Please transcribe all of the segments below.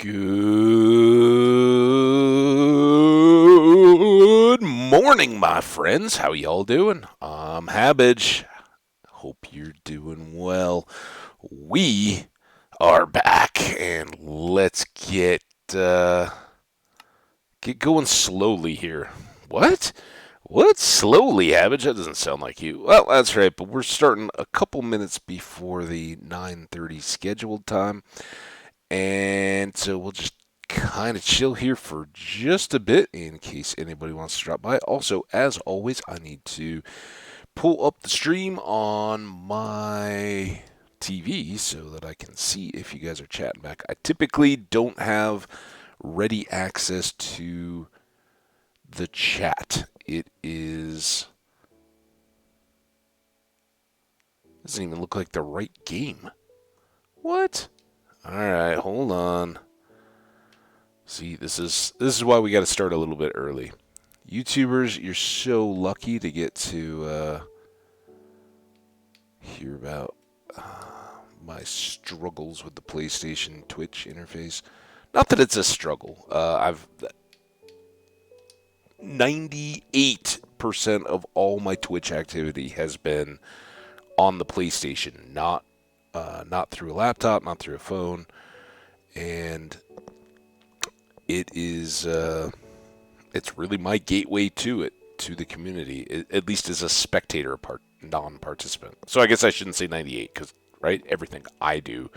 Good morning, my friends. How y'all doing? I'm Habbage. Hope you're doing well. We are back, and let's get going slowly here. What? What? Slowly, Habbage? That doesn't sound like you. Well, that's right, but we're starting a couple minutes before the 9:30 scheduled time. And so we'll just kind of chill here for just a bit in case anybody wants to drop by. Also, as always, I need to pull up the stream on my TV so that I can see if you guys are chatting back. I typically don't have ready access to the chat. Doesn't even look like the right game. What? Alright, hold on. See, this is why we got to start a little bit early. YouTubers, you're so lucky to get to hear about my struggles with the PlayStation Twitch interface. Not that it's a struggle. I've 98% of all my Twitch activity has been on the PlayStation, not through a laptop, not through a phone, and it's really my gateway to the community, at least as a spectator, non-participant. So I guess I shouldn't say 98, because right, everything I do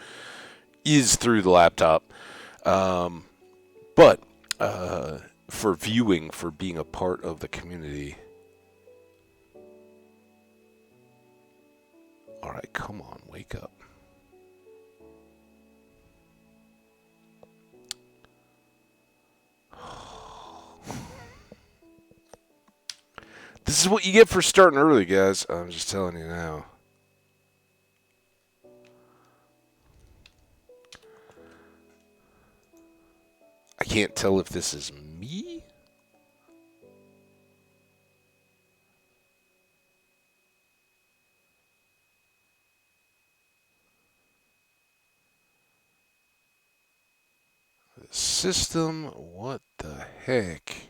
is through the laptop. But for viewing, for being a part of the community. All right, come on, wake up. This is what you get for starting early, guys. I'm just telling you now. I can't tell if this is me. The system, what the heck?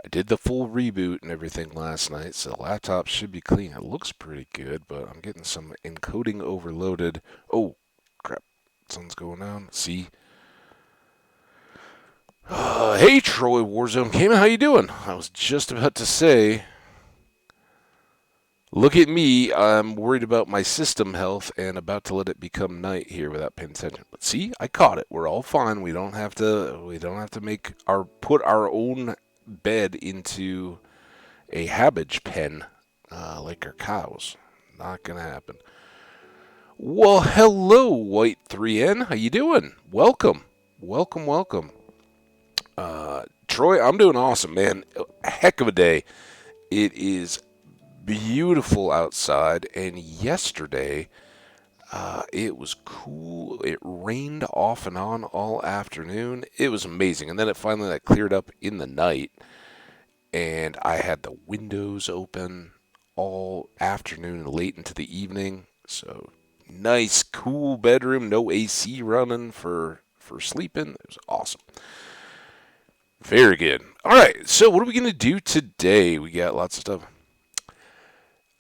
I did the full reboot and everything last night, so the laptop should be clean. It looks pretty good, but I'm getting some encoding overloaded. Oh, crap. Something's going on. See? Hey, Troy Warzone Cayman, how you doing? I was just about to say, look at me. I'm worried about my system health and about to let it become night here without paying attention. But see, I caught it. We're all fine. We don't have to put our own bed into a Habbage pen like our cows. Not gonna happen. Well, hello, White 3N. How you doing? Welcome. Troy, I'm doing awesome, man. A heck of a day. It is beautiful outside, and yesterday it was cool. It rained off and on all afternoon. It was amazing, and then it finally cleared up in the night, and I had the windows open all afternoon and late into the evening. So nice, cool bedroom, no AC running for sleeping. It was awesome. Very good. All right, so what are we going to do today? We got lots of stuff.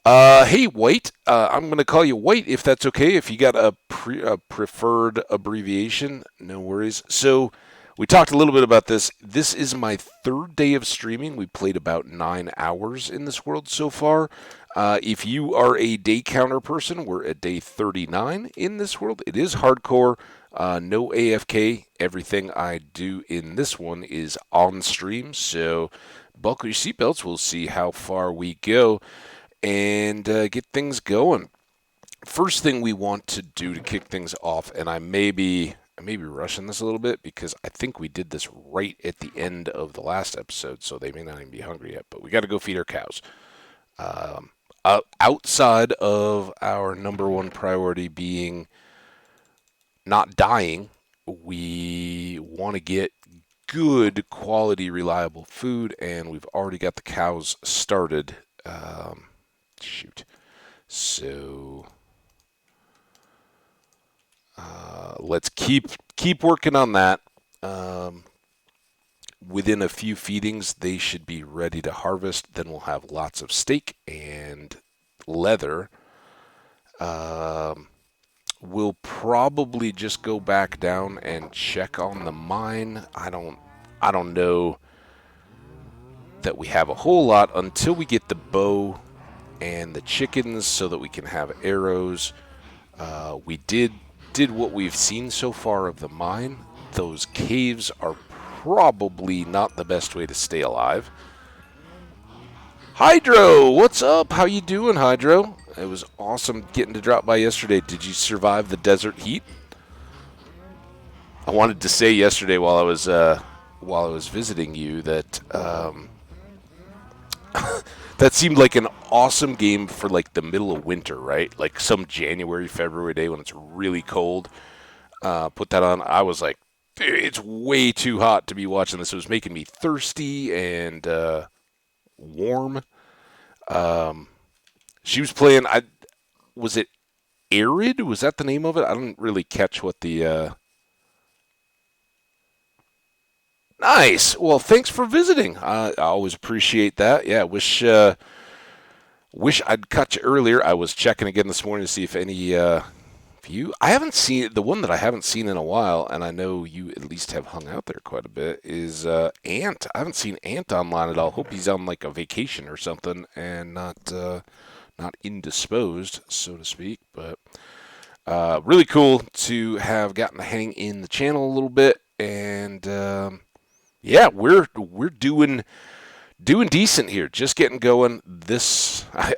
Hey, White. I'm going to call you White if that's okay. If you got a preferred abbreviation, no worries. So we talked a little bit about this. This is my third day of streaming. We played about 9 hours in this world so far. If you are a day counter person, we're at day 39 in this world. It is hardcore. No AFK. Everything I do in this one is on stream. So buckle your seatbelts. We'll see how far we go and get things going. First thing we want to do to kick things off, and I may be rushing this a little bit because I think we did this right at the end of the last episode, so they may not even be hungry yet, but we got to go feed our cows. Outside of our number one priority being not dying, we want to get good quality, reliable food, and we've already got the cows started. Shoot. So Let's keep working on that. Within a few feedings, they should be ready to harvest. Then we'll have lots of steak and leather. We'll probably just go back down and check on the mine. I don't know that we have a whole lot until we get the bow and the chickens so that we can have arrows. We did what we've seen so far of the mine. Those caves are probably not the best way to stay alive. Hydro, what's up? How you doing, Hydro? It was awesome getting to drop by yesterday. Did you survive the desert heat? I wanted to say yesterday while I was visiting you that that seemed like an awesome game for like the middle of winter, right? Like some January, February day when it's really cold. Put that on. I was like, it's way too hot to be watching this. It was making me thirsty and warm. She was playing. Was it Arid? Was that the name of it? I didn't really catch what the. Nice. Well, thanks for visiting. I always appreciate that. Yeah, wish I'd caught you earlier. I was checking again this morning to see if any you. I haven't seen the one that I haven't seen in a while, and I know you at least have hung out there quite a bit. Is Ant? I haven't seen Ant online at all. Hope he's on like a vacation or something and not indisposed, so to speak. But really cool to have gotten to hang in the channel a little bit, and yeah, we're doing decent here. Just getting going.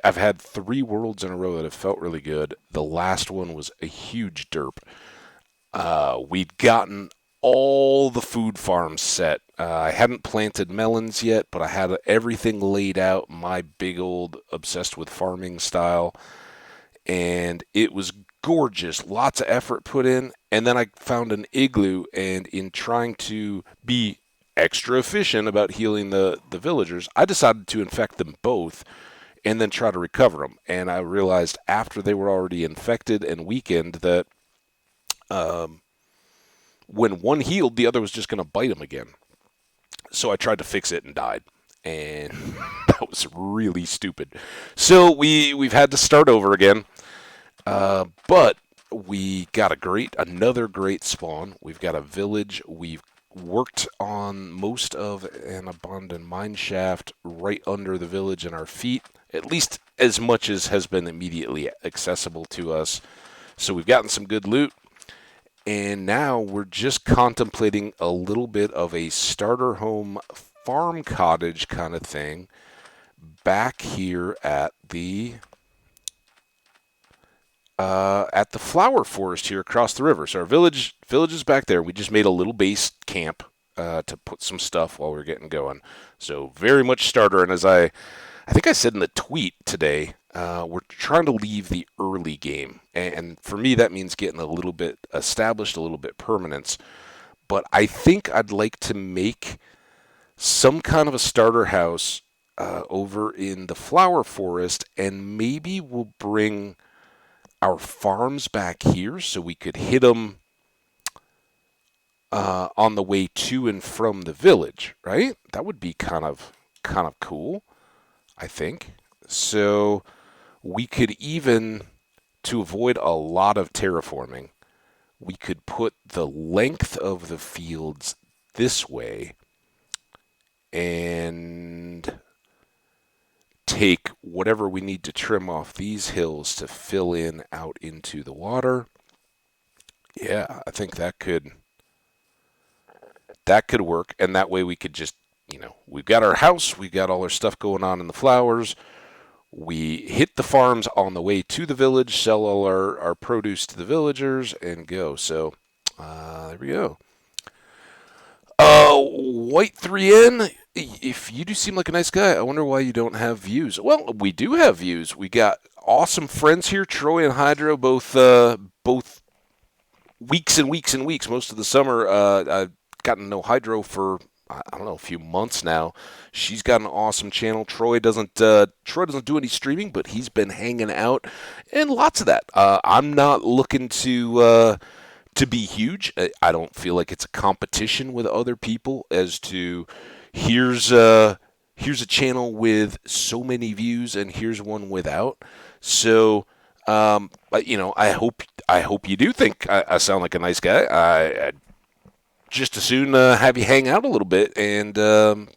I've had 3 worlds in a row that have felt really good. The last one was a huge derp. We'd gotten all the food farms set. I hadn't planted melons yet, but I had everything laid out, my big old obsessed with farming style. And it was gorgeous. Lots of effort put in. And then I found an igloo, and in trying to be extra efficient about healing the villagers, I decided to infect them both and then try to recover them. And I realized after they were already infected and weakened that when one healed, the other was just going to bite them again. So I tried to fix it and died. And that was really stupid. So we've had to start over again. But we got another great spawn. We've got a village. We've worked on most of an abandoned mine shaft right under the village in our feet, at least as much as has been immediately accessible to us. So we've gotten some good loot, and now we're just contemplating a little bit of a starter home farm cottage kind of thing back here at the flower forest here across the river. So our village is back there. We just made a little base camp to put some stuff while we're getting going. So very much starter. And as I think I said in the tweet today, we're trying to leave the early game. And for me, that means getting a little bit established, a little bit permanence. But I think I'd like to make some kind of a starter house over in the flower forest, and maybe we'll bring our farms back here so we could hit them on the way to and from the village, right? That would be kind of cool, I think. So we could even, to avoid a lot of terraforming, we could put the length of the fields this way and take whatever we need to trim off these hills to fill in out into the water. Yeah, I think that could work, and that way we could just, we've got our house, we've got all our stuff going on in the flowers. We hit the farms on the way to the village, sell all our produce to the villagers, and go. So there we go. White 3N, if you do seem like a nice guy, I wonder why you don't have views. Well, we do have views. We got awesome friends here, Troy and Hydro, both weeks and weeks and weeks. Most of the summer, I've gotten to know Hydro for, I don't know, a few months now. She's got an awesome channel. Troy doesn't do any streaming, but he's been hanging out, and lots of that. I'm not looking to to be huge. I don't feel like it's a competition with other people as to here's here's a channel with so many views and here's one without. So, but, I hope you do think I sound like a nice guy. I just as soon have you hang out a little bit and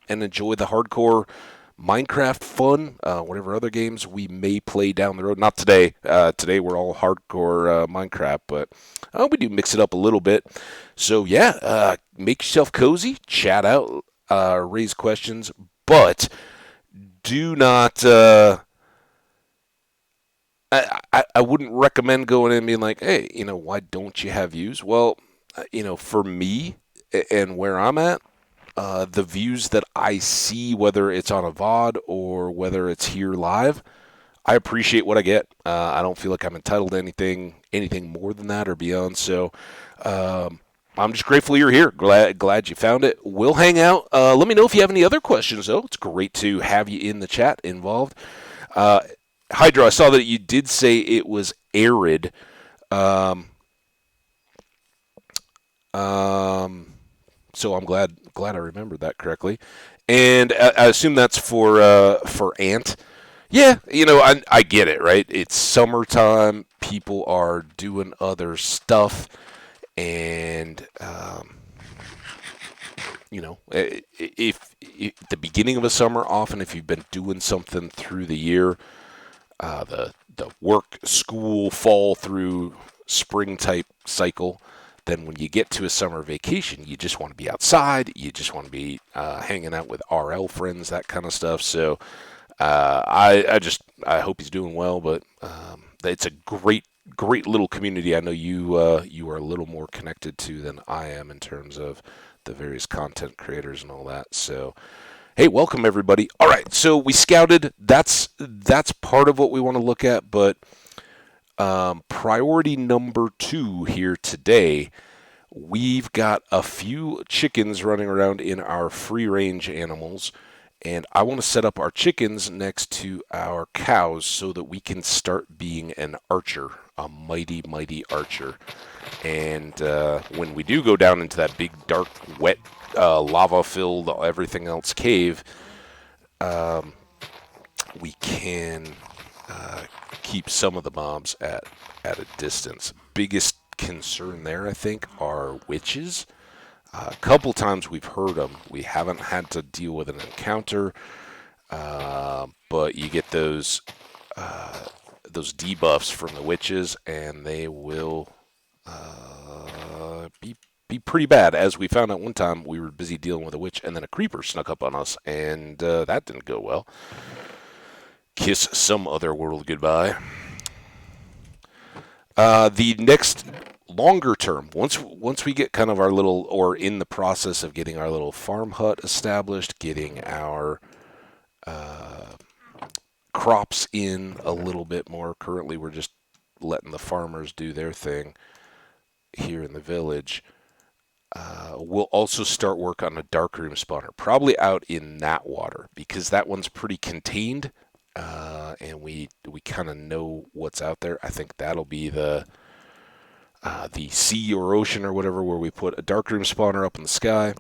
enjoy the hardcore Minecraft fun, whatever other games we may play down the road. Not today. Today we're all hardcore Minecraft, but we do mix it up a little bit. So yeah, make yourself cozy, chat out, raise questions, but do not. I wouldn't recommend going in and being like, hey, why don't you have views? Well, for me and where I'm at, the views that I see, whether it's on a VOD or whether it's here live, I appreciate what I get. I don't feel like I'm entitled to anything more than that or beyond. So I'm just grateful you're here. Glad you found it. We'll hang out. Let me know if you have any other questions, though. It's great to have you in the chat involved. Hydra, I saw that you did say it was arid. So I'm glad I remembered that correctly, and I assume that's for Ant. Yeah, I get it, right? It's summertime. People are doing other stuff, and if the beginning of a summer, often if you've been doing something through the year, the work, school, fall through spring type cycle, then when you get to a summer vacation, you just want to be outside. You just want to be hanging out with RL friends, that kind of stuff. So I hope he's doing well. But it's a great little community. I know you are a little more connected to than I am in terms of the various content creators and all that. So hey, welcome everybody. All right, so we scouted. That's part of what we want to look at, but priority number 2 here today, we've got a few chickens running around in our free-range animals, and I want to set up our chickens next to our cows so that we can start being an archer, a mighty, mighty archer. And when we do go down into that big, dark, wet, lava-filled, everything else cave, we can keep some of the mobs at a distance. Biggest concern there, I think, are witches. A couple times we've heard them. We haven't had to deal with an encounter, but you get those debuffs from the witches, and they will be pretty bad. As we found out one time, we were busy dealing with a witch, and then a creeper snuck up on us, and that didn't go well. Kiss some other world goodbye. The next longer term, once we get kind of our little, or in the process of getting our little farm hut established, getting our crops in a little bit more. Currently, we're just letting the farmers do their thing here in the village. We'll also start work on a darkroom spawner, probably out in that water, because that one's pretty contained. And we kind of know what's out there. I think that'll be the sea or ocean or whatever, where we put a darkroom spawner up in the sky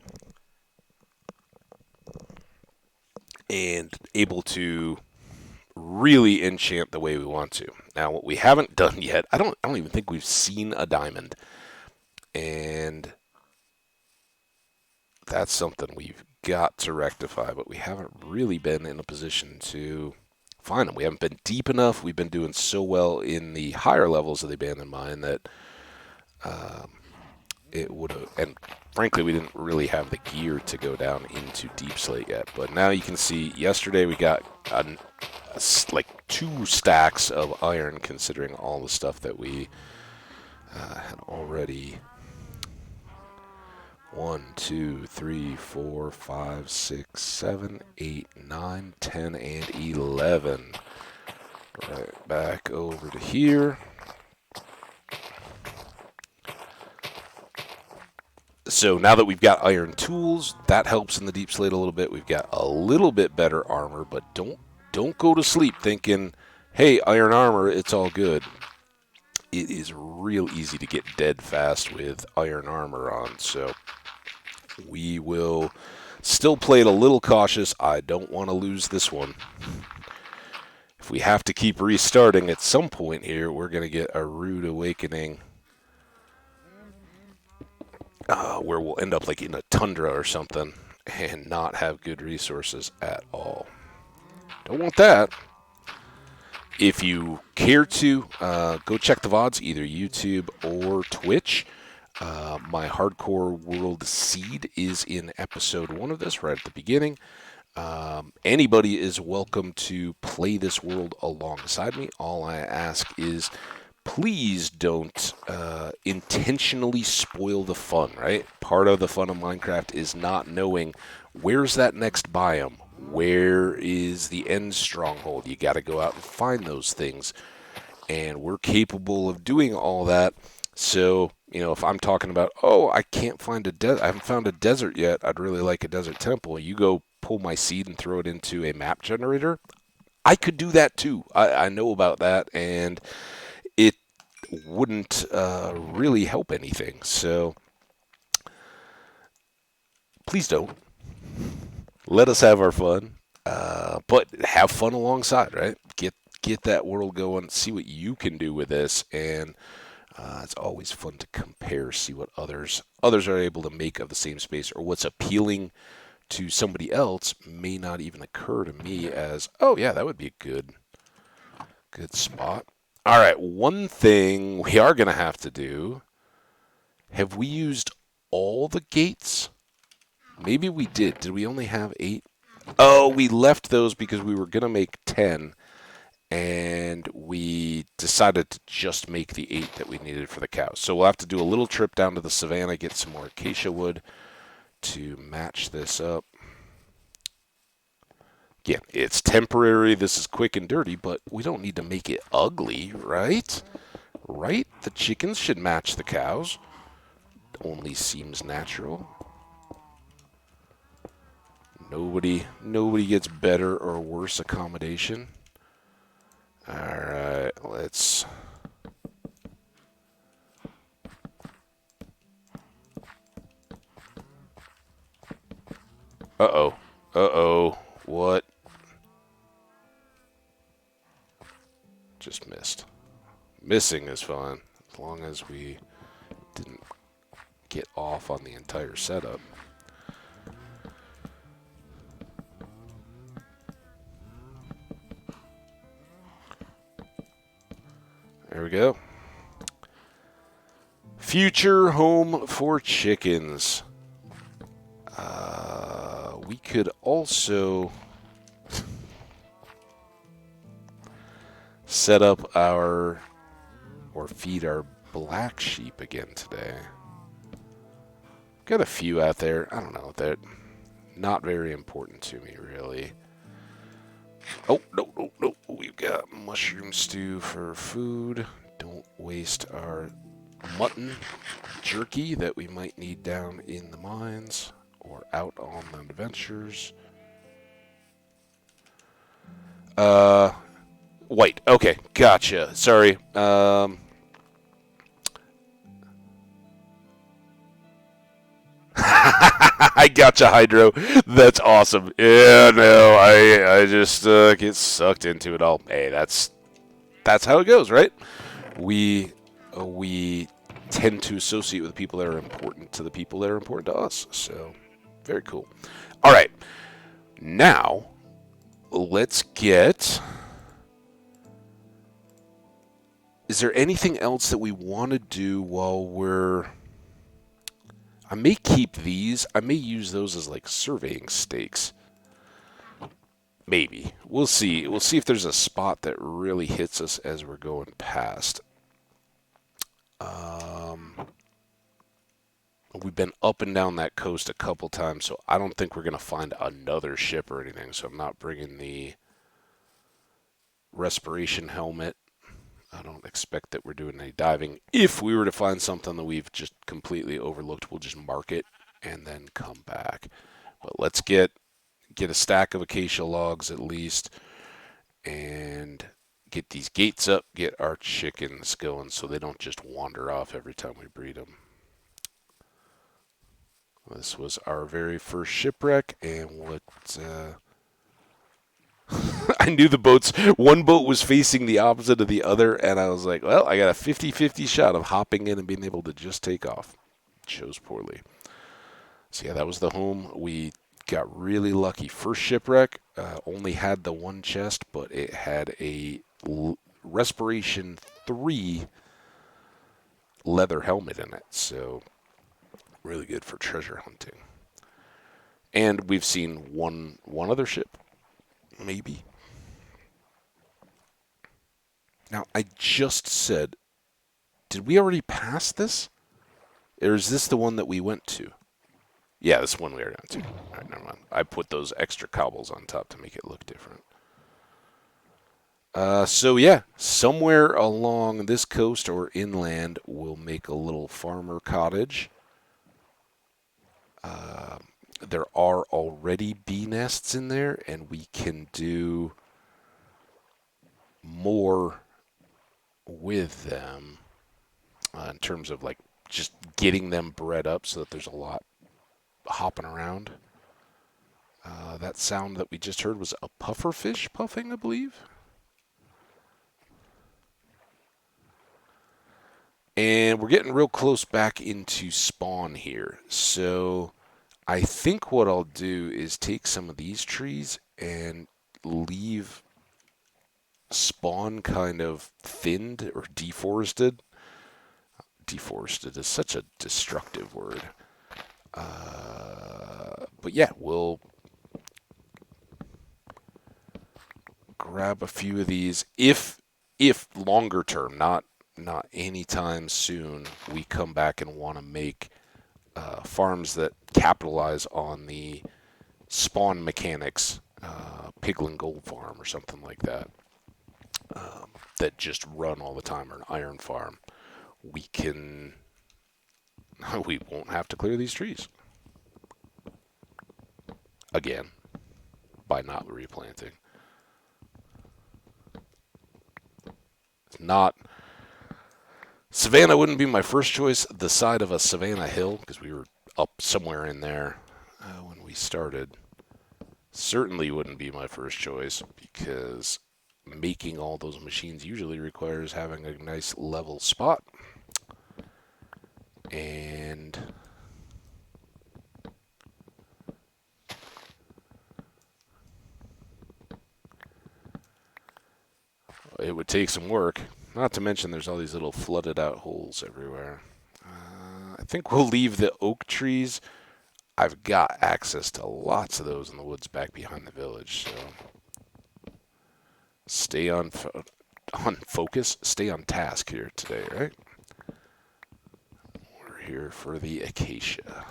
and able to really enchant the way we want to. Now, what we haven't done yet, I don't even think we've seen a diamond, and that's something we've got to rectify. But we haven't really been in a position to find them. We haven't been deep enough. We've been doing so well in the higher levels of the abandoned mine that it would have, and frankly, we didn't really have the gear to go down into Deep Slate yet. But now you can see, yesterday we got like 2 stacks of iron, considering all the stuff that we had already. 1, 2, 3, 4, 5, 6, 7, 8, 9, 10, and 11. Right back over to here. So now that we've got iron tools, that helps in the deep slate a little bit. We've got a little bit better armor, but don't go to sleep thinking, hey, iron armor, it's all good. it is real easy to get dead fast with iron armor on. So we will still play it a little cautious. I don't want to lose this one. If we have to keep restarting at some point here, we're going to get a rude awakening where we'll end up like in a tundra or something and not have good resources at all. Don't want that. If you care to, go check the VODs, either YouTube or Twitch. My Hardcore World Seed is in episode 1 of this, right at the beginning. Anybody is welcome to play this world alongside me. All I ask is please don't intentionally spoil the fun, right? Part of the fun of Minecraft is not knowing where's that next biome, where is the end stronghold. You got to go out and find those things, and we're capable of doing all that. So, if I'm talking about, I can't find I haven't found a desert yet, I'd really like a desert temple, you go pull my seed and throw it into a map generator, I could do that too. I know about that, and it wouldn't really help anything. So please don't. Let us have our fun, but have fun alongside, right? Get that world going, see what you can do with this, and it's always fun to compare, see what others are able to make of the same space, or what's appealing to somebody else may not even occur to me as, oh yeah, that would be a good spot. All right, one thing we are going to have to do, have we used all the gates? Maybe we did. Did we only have 8? Oh, we left those because we were going to make 10, and we decided to just make the 8 that we needed for the cows. So we'll have to do a little trip down to the savannah, get some more acacia wood to match this up. Again, it's temporary. This is quick and dirty, but we don't need to make it ugly, right? Right? The chickens should match the cows. Only seems natural. Nobody gets better or worse accommodation. All right, let's... Uh-oh. Uh-oh. What? Just missed. Missing is fine, as long as we didn't get off on the entire setup. There we go. Future home for chickens. We could also set up or feed our black sheep again today. Got a few out there. I don't know. They're not very important to me, really. Oh, no. We've got mushroom stew for food. Don't waste our mutton jerky that we might need down in the mines or out on the adventures. White. Okay, gotcha. Sorry. I gotcha, Hydro. That's awesome. Yeah, no, I just get sucked into it all. Hey, that's how it goes, right? We tend to associate with people that are important to the people that are important to us. So, very cool. All right, now let's get... Is there anything else that we want to do while we're... I may keep these. I may use those as like surveying stakes. Maybe. We'll see. We'll see if there's a spot that really hits us as we're going past. We've been up and down that coast a couple times, so I don't think we're going to find another ship or anything, so I'm not bringing the respiration helmet. I don't expect that we're doing any diving. If we were to find something that we've just completely overlooked, we'll just mark it and then come back. But let's get a stack of acacia logs at least and get these gates up, get our chickens going so they don't just wander off every time we breed them. This was our very first shipwreck, and I knew the boats, one boat was facing the opposite of the other, and I was like, well, I got a 50-50 shot of hopping in and being able to just take off. Chose poorly. So yeah, that was the home. We got really lucky. First shipwreck, only had the one chest, but it had a Respiration 3 leather helmet in it, so really good for treasure hunting. And we've seen one other ship, maybe. Now, I just said, did we already pass this? Or is this the one that we went to? Yeah, this one we already went to. All right, never mind. I put those extra cobbles on top to make it look different. So yeah, somewhere along this coast or inland, we'll make a little farmer cottage. There are already bee nests in there, and we can do more with them in terms of like just getting them bred up so that there's a lot hopping around. That sound that we just heard was a pufferfish puffing, I believe. And we're getting real close back into spawn here. So I think what I'll do is take some of these trees and leave spawn kind of thinned or deforested. Deforested is such a destructive word. But yeah, we'll grab a few of these if longer term, not anytime soon, we come back and want to make farms that capitalize on the spawn mechanics, Piglin Gold Farm or something like that, that just run all the time, or an iron farm. We won't have to clear these trees again by not replanting. Not Savannah wouldn't be my first choice. The side of a Savannah hill, because we were up somewhere in there when we started, certainly wouldn't be my first choice, because making all those machines usually requires having a nice level spot. And it would take some work. Not to mention there's all these little flooded out holes everywhere. I think we'll leave the oak trees. I've got access to lots of those in the woods back behind the village, so stay on focus, stay on task here today, right? We're here for the acacia.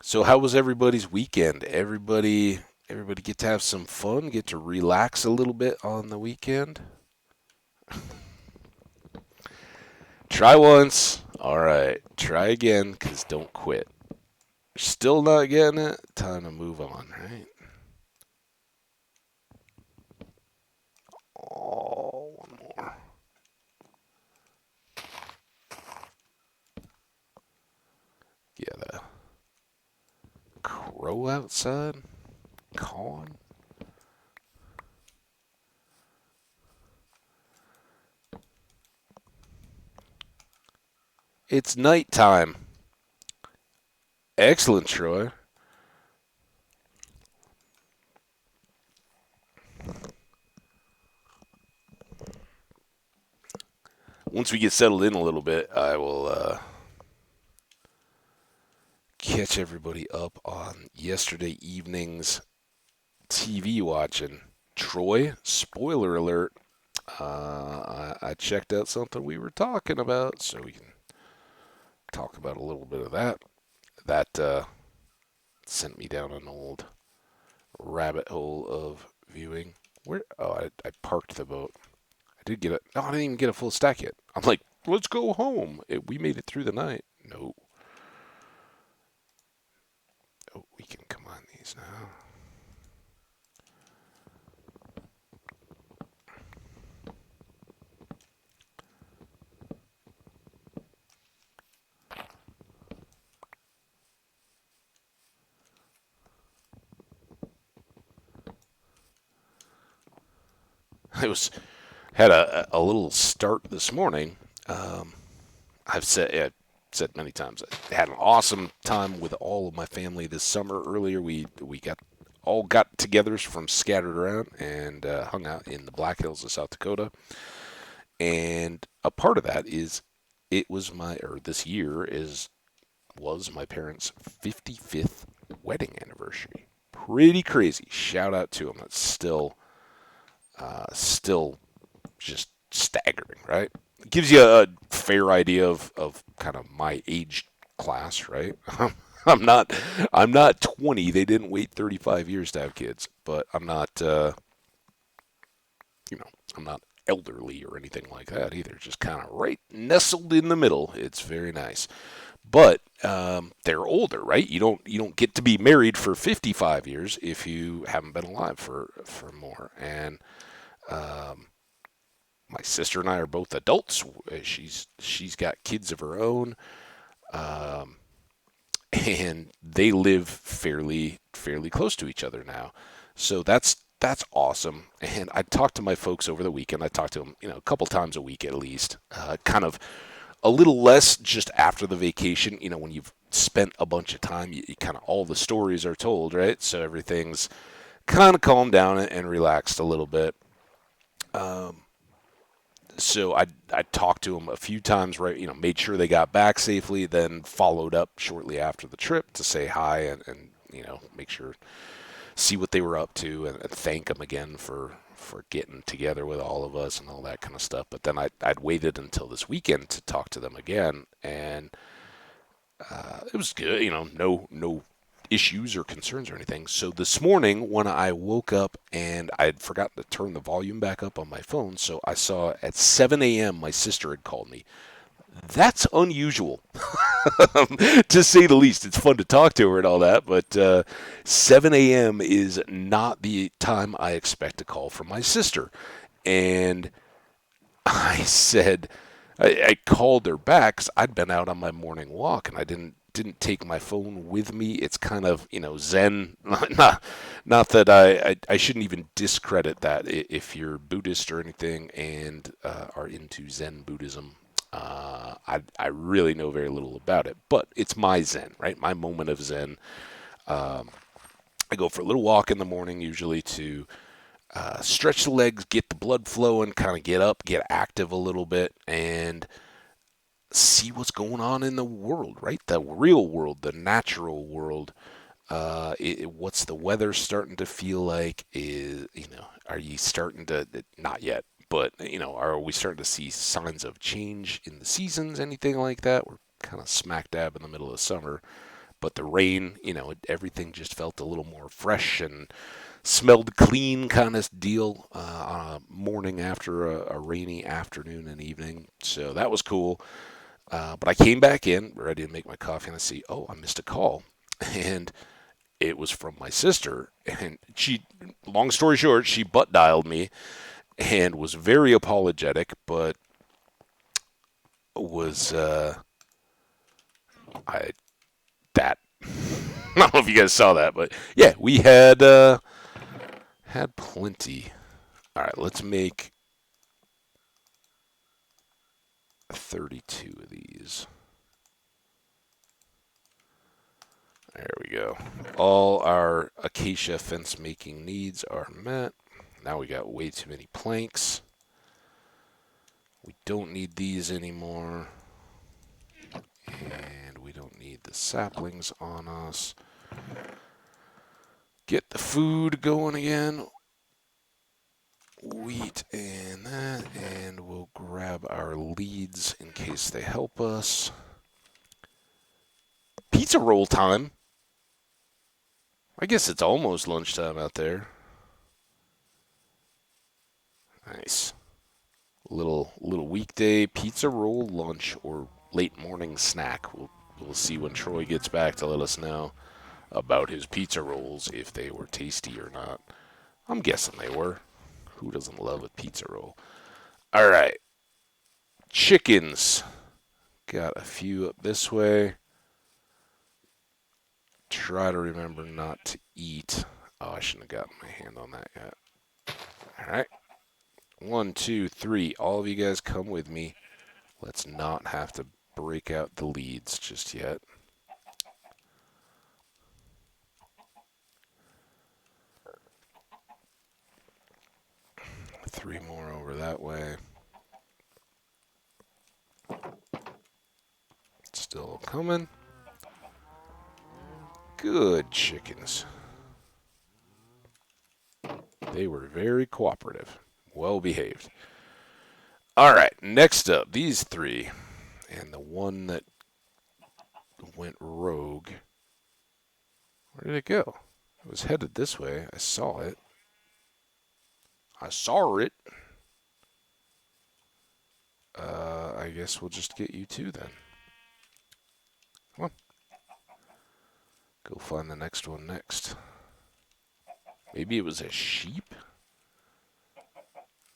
So how was everybody's weekend? Everybody get to have some fun, get to relax a little bit on the weekend? Try once. All right. Try again, because don't quit. Still not getting it? Time to move on, right? Oh, one more. Get a crow outside? Con? It's nighttime. Excellent, Troy. Once we get settled in a little bit, I will catch everybody up on yesterday evening's TV watching. Troy, spoiler alert, I checked out something we were talking about, so we can talk about a little bit of that. That sent me down an old rabbit hole of viewing. Where? Oh, I parked the boat. I did get it. No, I didn't even get a full stack yet. I'm like Let's go home. We made it through the night. No. Oh, we can come on these now. I was had a little start this morning. Um, I've said many times I had an awesome time with all of my family this summer. Earlier, we got together from scattered around and hung out in the Black Hills of South Dakota. And a part of that is it was my or this year is was my parents' 55th wedding anniversary. Pretty crazy. Shout out to them. It's still just staggering, right? It gives you a fair idea of kind of my age class, right? I'm not I'm not 20. They didn't wait 35 years to have kids, but you know, I'm not elderly or anything like that either. Just kind of right nestled in the middle. It's very nice. But they're older, right? You don't get to be married for 55 years if you haven't been alive for more. And um, my sister and I are both adults. She's got kids of her own, um, and they live fairly close to each other now. So that's awesome. And I talked to my folks over the weekend. I talked to them, a couple times a week at least. Kind of a little less just after the vacation. When you've spent a bunch of time, you kind of all the stories are told, right? So everything's kind of calmed down and relaxed a little bit. Um, so I talked to them a few times, right? Made sure they got back safely, then followed up shortly after the trip to say hi and make sure, see what they were up to, and thank them again for getting together with all of us and all that kind of stuff. But then I'd waited until this weekend to talk to them again, and it was good. No issues or concerns or anything. So this morning when I woke up and I'd forgotten to turn the volume back up on my phone, so I saw at 7 a.m. my sister had called me. That's unusual, to say the least. It's fun to talk to her and all that, but 7 a.m. is not the time I expect a call from my sister. And I said, I called her back 'cause I'd been out on my morning walk and I didn't take my phone with me. It's kind of Zen. Not that I shouldn't even discredit that if you're Buddhist or anything and are into Zen Buddhism. I really know very little about it, but it's my Zen, right? My moment of Zen. Um, I go for a little walk in the morning, usually to stretch the legs, get the blood flowing, kind of get up, get active a little bit, and see what's going on in the world, right? The real world, the natural world. What's the weather starting to feel like? Are you starting to, not yet, but, are we starting to see signs of change in the seasons, anything like that? We're kind of smack dab in the middle of summer, but the rain, everything just felt a little more fresh and smelled clean kind of deal on a morning after a rainy afternoon and evening. So that was cool. But I came back in, ready to make my coffee, and I see, oh, I missed a call. And it was from my sister. And she, long story short, she butt dialed me and was very apologetic, but was, I, that, I don't know if you guys saw that, but yeah, we had plenty. All right, let's make 32 of these. There we go. All our acacia fence making needs are met. Now we got way too many planks. We don't need these anymore. And we don't need the saplings on us. Get the food going again. Wheat and that. And we'll grab our leads in case they help us. Pizza roll time. I guess it's almost lunchtime out there. Nice. Little weekday pizza roll lunch or late morning snack. We'll see when Troy gets back to let us know about his pizza rolls, if they were tasty or not. I'm guessing they were. Who doesn't love a pizza roll? All right, chickens. Got a few up this way. Try to remember not to eat. Oh, I shouldn't have gotten my hand on that yet. All right. 1, 2, 3. All of you guys come with me. Let's not have to break out the leads just yet. Three more over that way. Still coming. Good chickens. They were very cooperative. Well behaved. All right, next up, these three. And the one that went rogue. Where did it go? It was headed this way. I saw it. I saw it. I guess we'll just get you two then. Come on. Go find the next one next. Maybe it was a sheep?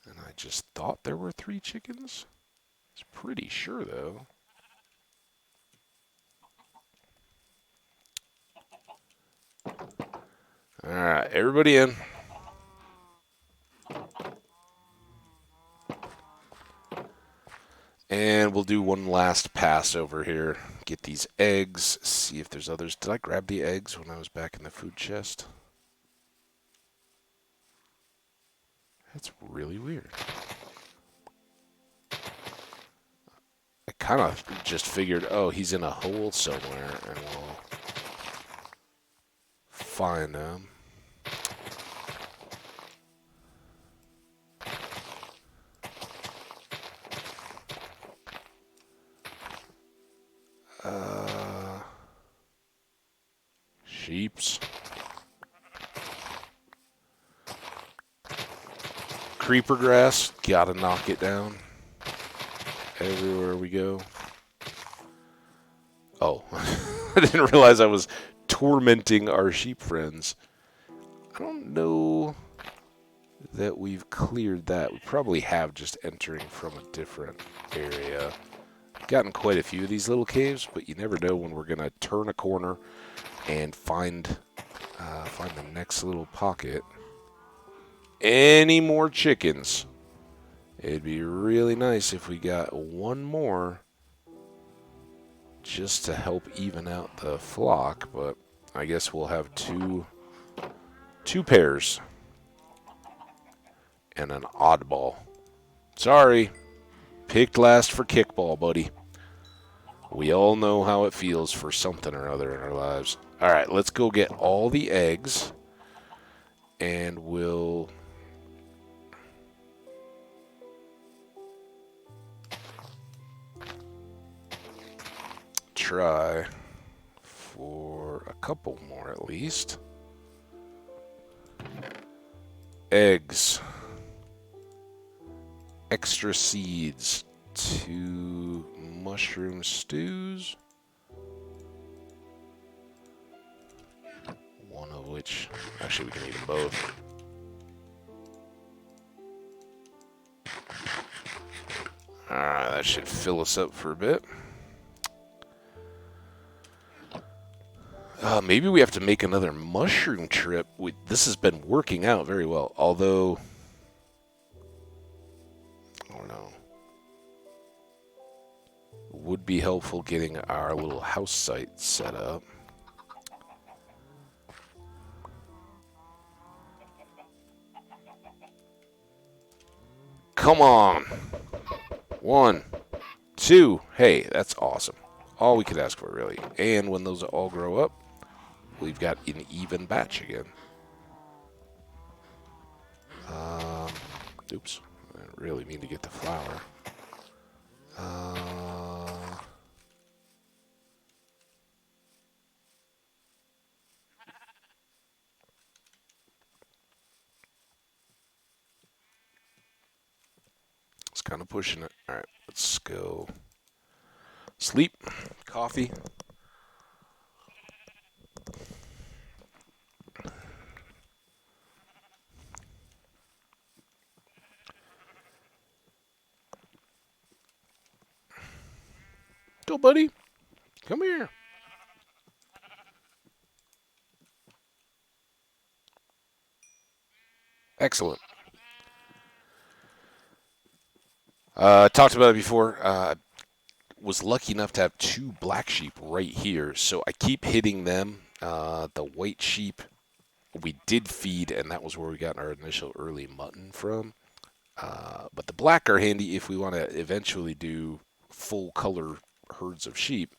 And I just thought there were 3 chickens? I was pretty sure, though. Alright, everybody in. And we'll do one last pass over here. Get these eggs. See if there's others. Did I grab the eggs when I was back in the food chest? That's really weird. I kind of just figured, oh, he's in a hole somewhere, and we'll find him. Sheeps. Creeper grass, gotta knock it down. Everywhere we go. Oh, I didn't realize I was tormenting our sheep friends. I don't know that we've cleared that. We probably have, just entering from a different area. Gotten quite a few of these little caves, but you never know when we're gonna turn a corner and find the next little pocket. Any more chickens? It'd be really nice if we got one more just to help even out the flock, but I guess we'll have two pairs and an oddball. Sorry, picked last for kickball, buddy. We all know how it feels for something or other in our lives. All right, let's go get all the eggs, and we'll try for a couple more at least. Eggs. Extra seeds. 2 mushroom stews. One of which, actually we can eat them both. Alright, that should fill us up for a bit. Maybe we have to make another mushroom trip. This has been working out very well, although I don't know. Would be helpful getting our little house site set up. Come on. 1, 2. Hey, that's awesome. All we could ask for, really. And when those all grow up, we've got an even batch again. Oops. I didn't really mean to get the flour. Let's kind of pushing it. All right, let's go sleep. Coffee. Go, buddy. Come here. Excellent. Talked about it before. Was lucky enough to have two black sheep right here, so I keep hitting them. The white sheep we did feed, and that was where we got our initial early mutton from. But the black are handy if we want to eventually do full color herds of sheep.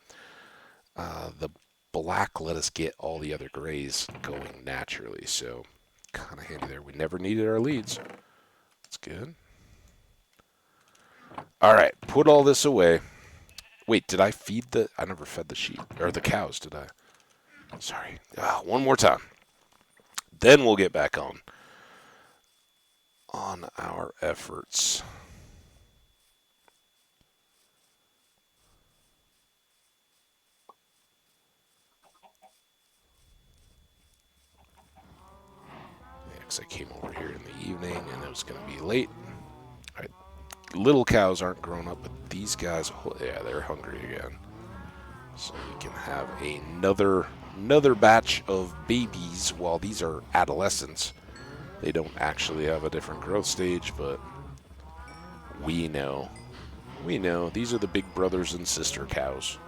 The black let us get all the other grays going naturally, so kind of handy there. We never needed our leads. That's good. All right, put all this away. Wait, did I feed the... I never fed the sheep. Or the cows, did I? Sorry. One more time. Then we'll get back on our efforts. Yeah, because I came over here in the evening, and it was going to be late. All right. Little cows aren't grown up, but these guys... Yeah, they're hungry again. So we can have another batch of babies while these are adolescents. They don't actually have a different growth stage, but we know. We know. These are the big brothers and sister cows.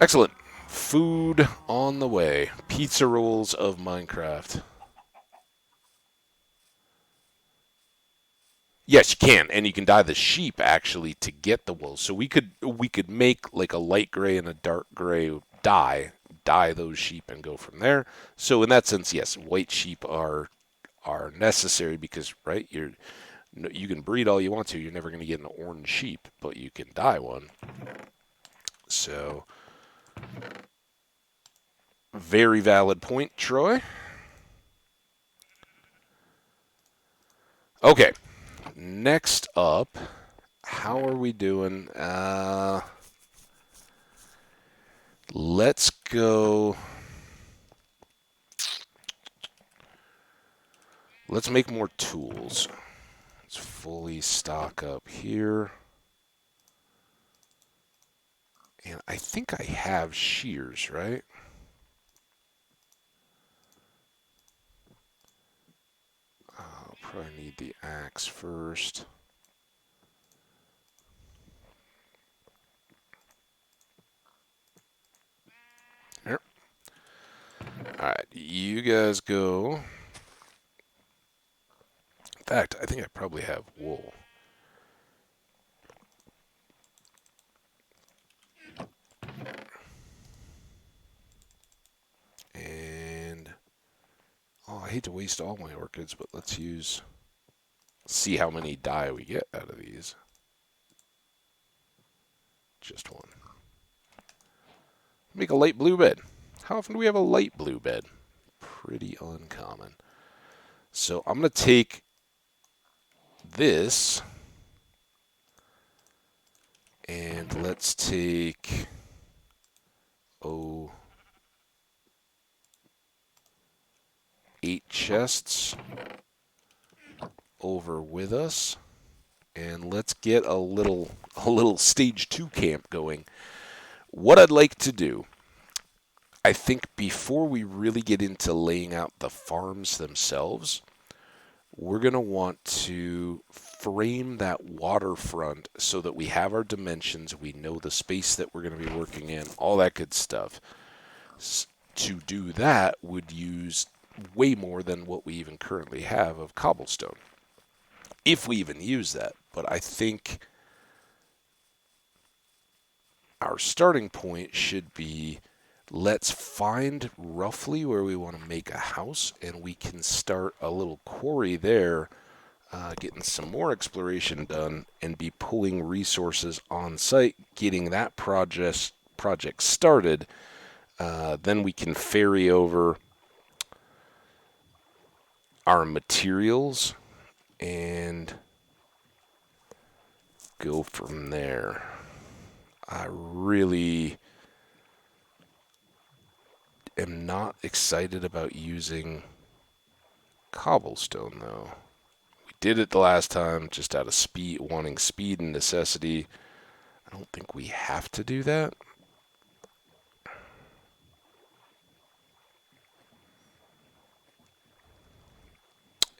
Excellent. Food on the way. Pizza rolls of Minecraft. Yes, you can, and you can dye the sheep actually to get the wool. So we could make like a light gray and a dark gray dye those sheep and go from there. So in that sense, yes, white sheep are necessary because right, you can breed all you want to. You're never going to get an orange sheep, but you can dye one. So very valid point, Troy. Okay. Next up, how are we doing? Let's go. Let's make more tools. Let's fully stock up here. And I think I have shears, right? I'll probably need the axe first. Here. Alright, you guys go. In fact, I think I probably have wool. And I hate to waste all my orchids, but let's see how many dye we get out of these. Just one. Make a light blue bed. How often do we have a light blue bed? Pretty uncommon. So I'm going to take this and let's take 8 chests over with us, and let's get a little stage 2 camp going. What I'd like to do, I think before we really get into laying out the farms themselves, we're going to want to frame that waterfront so that we have our dimensions, we know the space that we're going to be working in, all that good stuff. To do that would use way more than what we even currently have of cobblestone, if we even use that. But I think our starting point should be, let's find roughly where we want to make a house, and we can start a little quarry there, getting some more exploration done, and be pulling resources on site, getting that project started. Then we can ferry over our materials and go from there. I really am not excited about using cobblestone, though. We did it the last time just out of speed, wanting speed and necessity. I don't think we have to do that.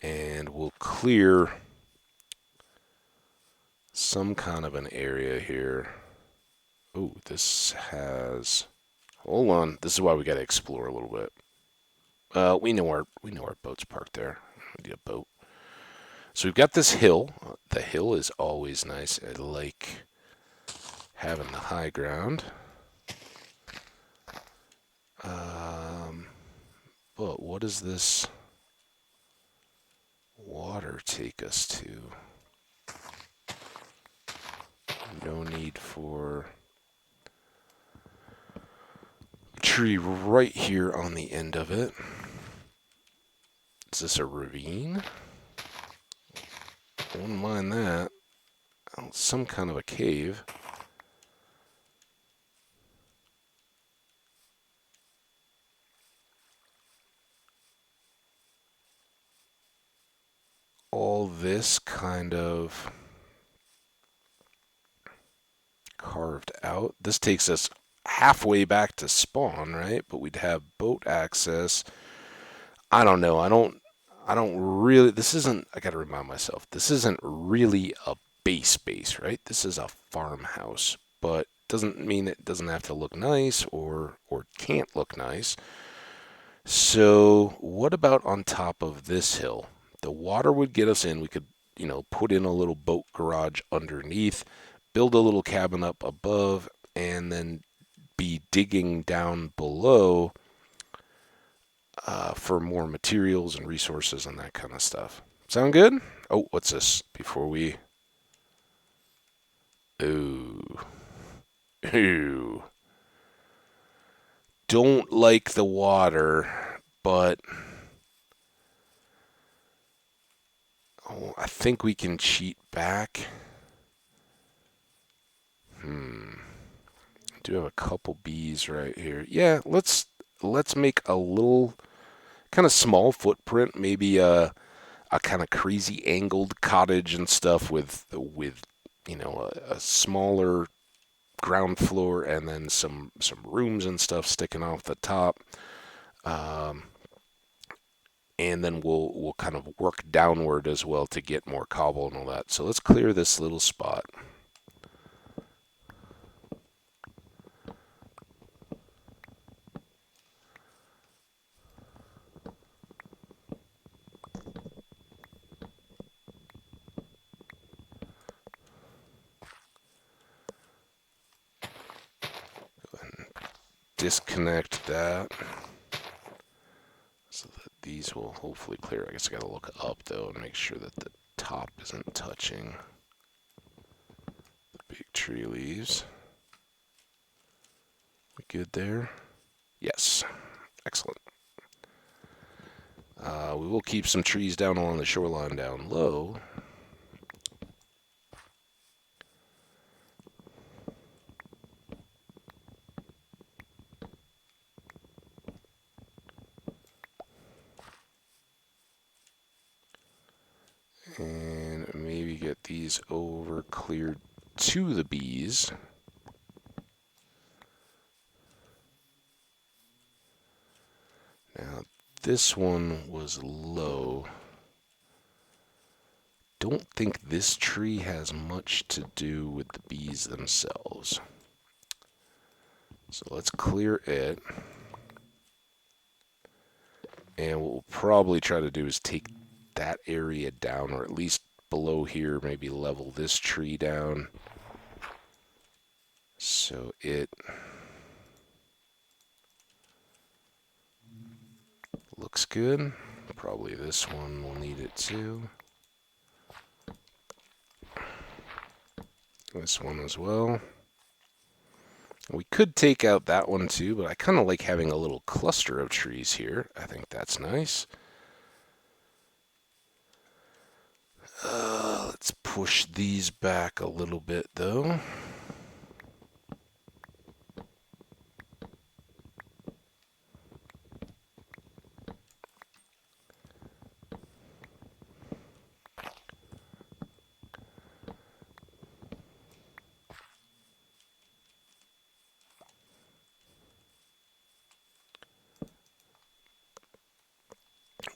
And we'll clear some kind of an area here. Oh, this has... Hold on. This is why we got to explore a little bit. We know our boat's parked there. We need a boat. So we've got this hill. The hill is always nice. I like having the high ground. But what does this water take us to? No need for a tree right here on the end of it. Is this a ravine? I wouldn't mind that. Oh, some kind of a cave. All this kind of carved out. This takes us halfway back to spawn, right? But we'd have boat access. I don't know. I don't really, this isn't, I got to remind myself, this isn't really a base, right? This is a farmhouse, but doesn't mean it doesn't have to look nice or can't look nice. So what about on top of this hill? The water would get us in. We could, put in a little boat garage underneath, build a little cabin up above, and then be digging down below for more materials and resources and that kind of stuff. Sound good? Oh, what's this? Before we... Ooh. Ooh. Don't like the water, but... Oh, I think we can cheat back. I do have a couple bees right here. Yeah, let's make a little kind of small footprint, maybe a kind of crazy angled cottage and stuff with a smaller ground floor and then some rooms and stuff sticking off the top. And then we'll kind of work downward as well to get more cobble and all that. So let's clear this little spot. Disconnect that so that these will hopefully clear. I guess I gotta look up though and make sure that the top isn't touching the big tree leaves. We good there? Yes. Excellent. We will keep some trees down along the shoreline down low. And maybe get these over cleared to the bees. Now, this one was low. Don't think this tree has much to do with the bees themselves. So let's clear it. And what we'll probably try to do is take that area down, or at least below here, maybe level this tree down. So it looks good. Probably this one will need it too. This one as well. We could take out that one too, but I kind of like having a little cluster of trees here. I think that's nice. Let's push these back a little bit, though.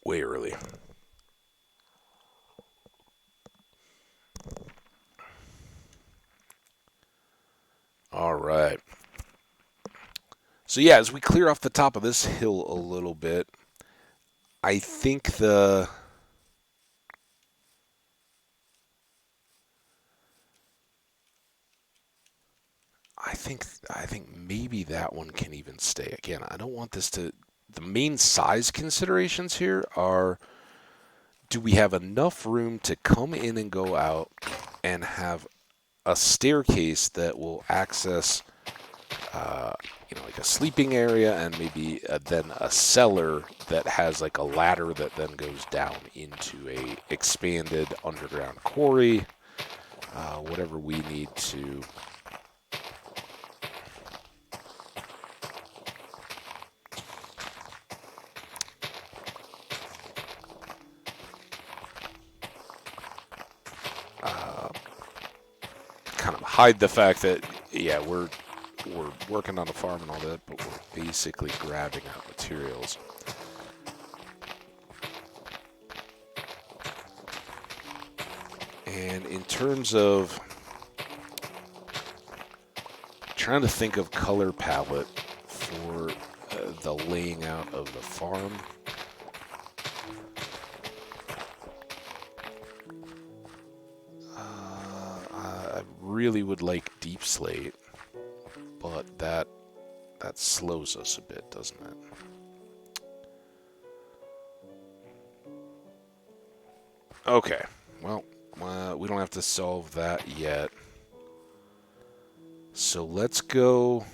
Way early. All right. So yeah, as we clear off the top of this hill a little bit, I think I think maybe that one can even stay. Again, I don't want this to. The main size considerations here are: do we have enough room to come in and go out, and have a staircase that will access, like a sleeping area, and maybe then a cellar that has like a ladder that then goes down into a expanded underground quarry, whatever we need to. Kind of hide the fact that, yeah, we're working on the farm and all that, but we're basically grabbing out materials. And in terms of trying to think of color palette for the laying out of the farm, I really would like deep slate, but that slows us a bit, doesn't it? Okay, well, we don't have to solve that yet. So let's go.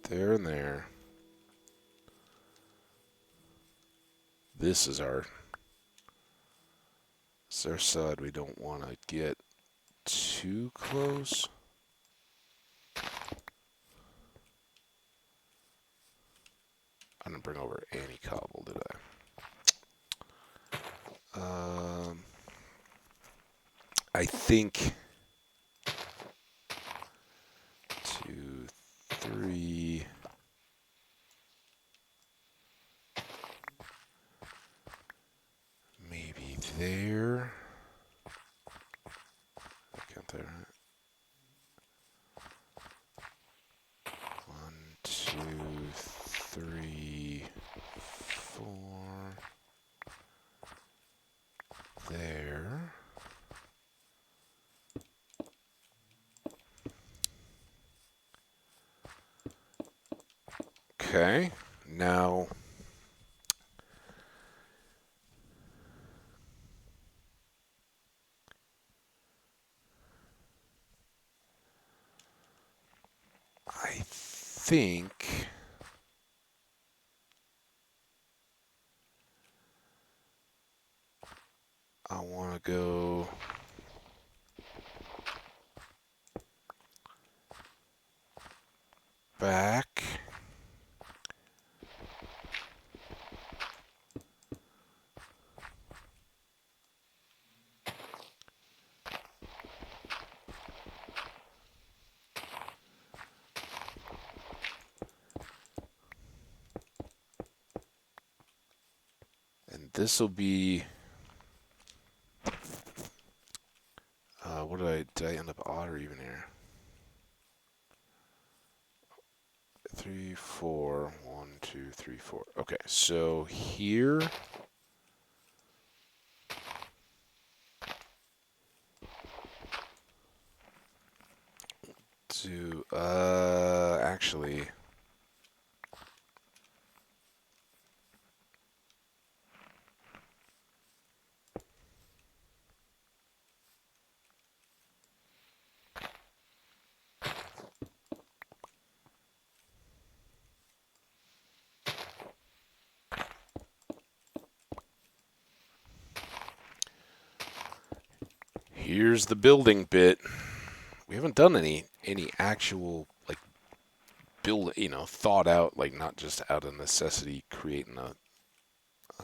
There and there. This is our side we don't want to get too close. I didn't bring over any cobble, did I? I think 2, 3. Maybe there. I can't there. 1, 2, 3, 4. There. Okay. Now, I think I want to go back. And this will be. What did I end up odd or even here? 3, 4. 1, 2, 3, 4. Okay, so here. To actually. here's the building bit. We haven't done any actual like build, thought out, like not just out of necessity creating a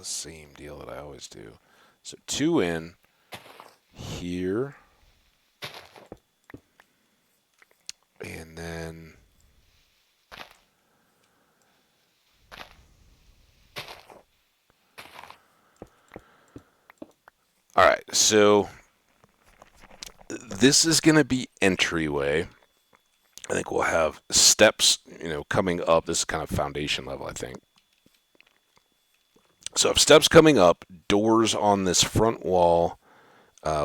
same deal that I always do. So 2 in here, and then all right. So this is going to be entryway. I think we'll have steps, coming up. This is kind of foundation level, I think. So if steps coming up, doors on this front wall.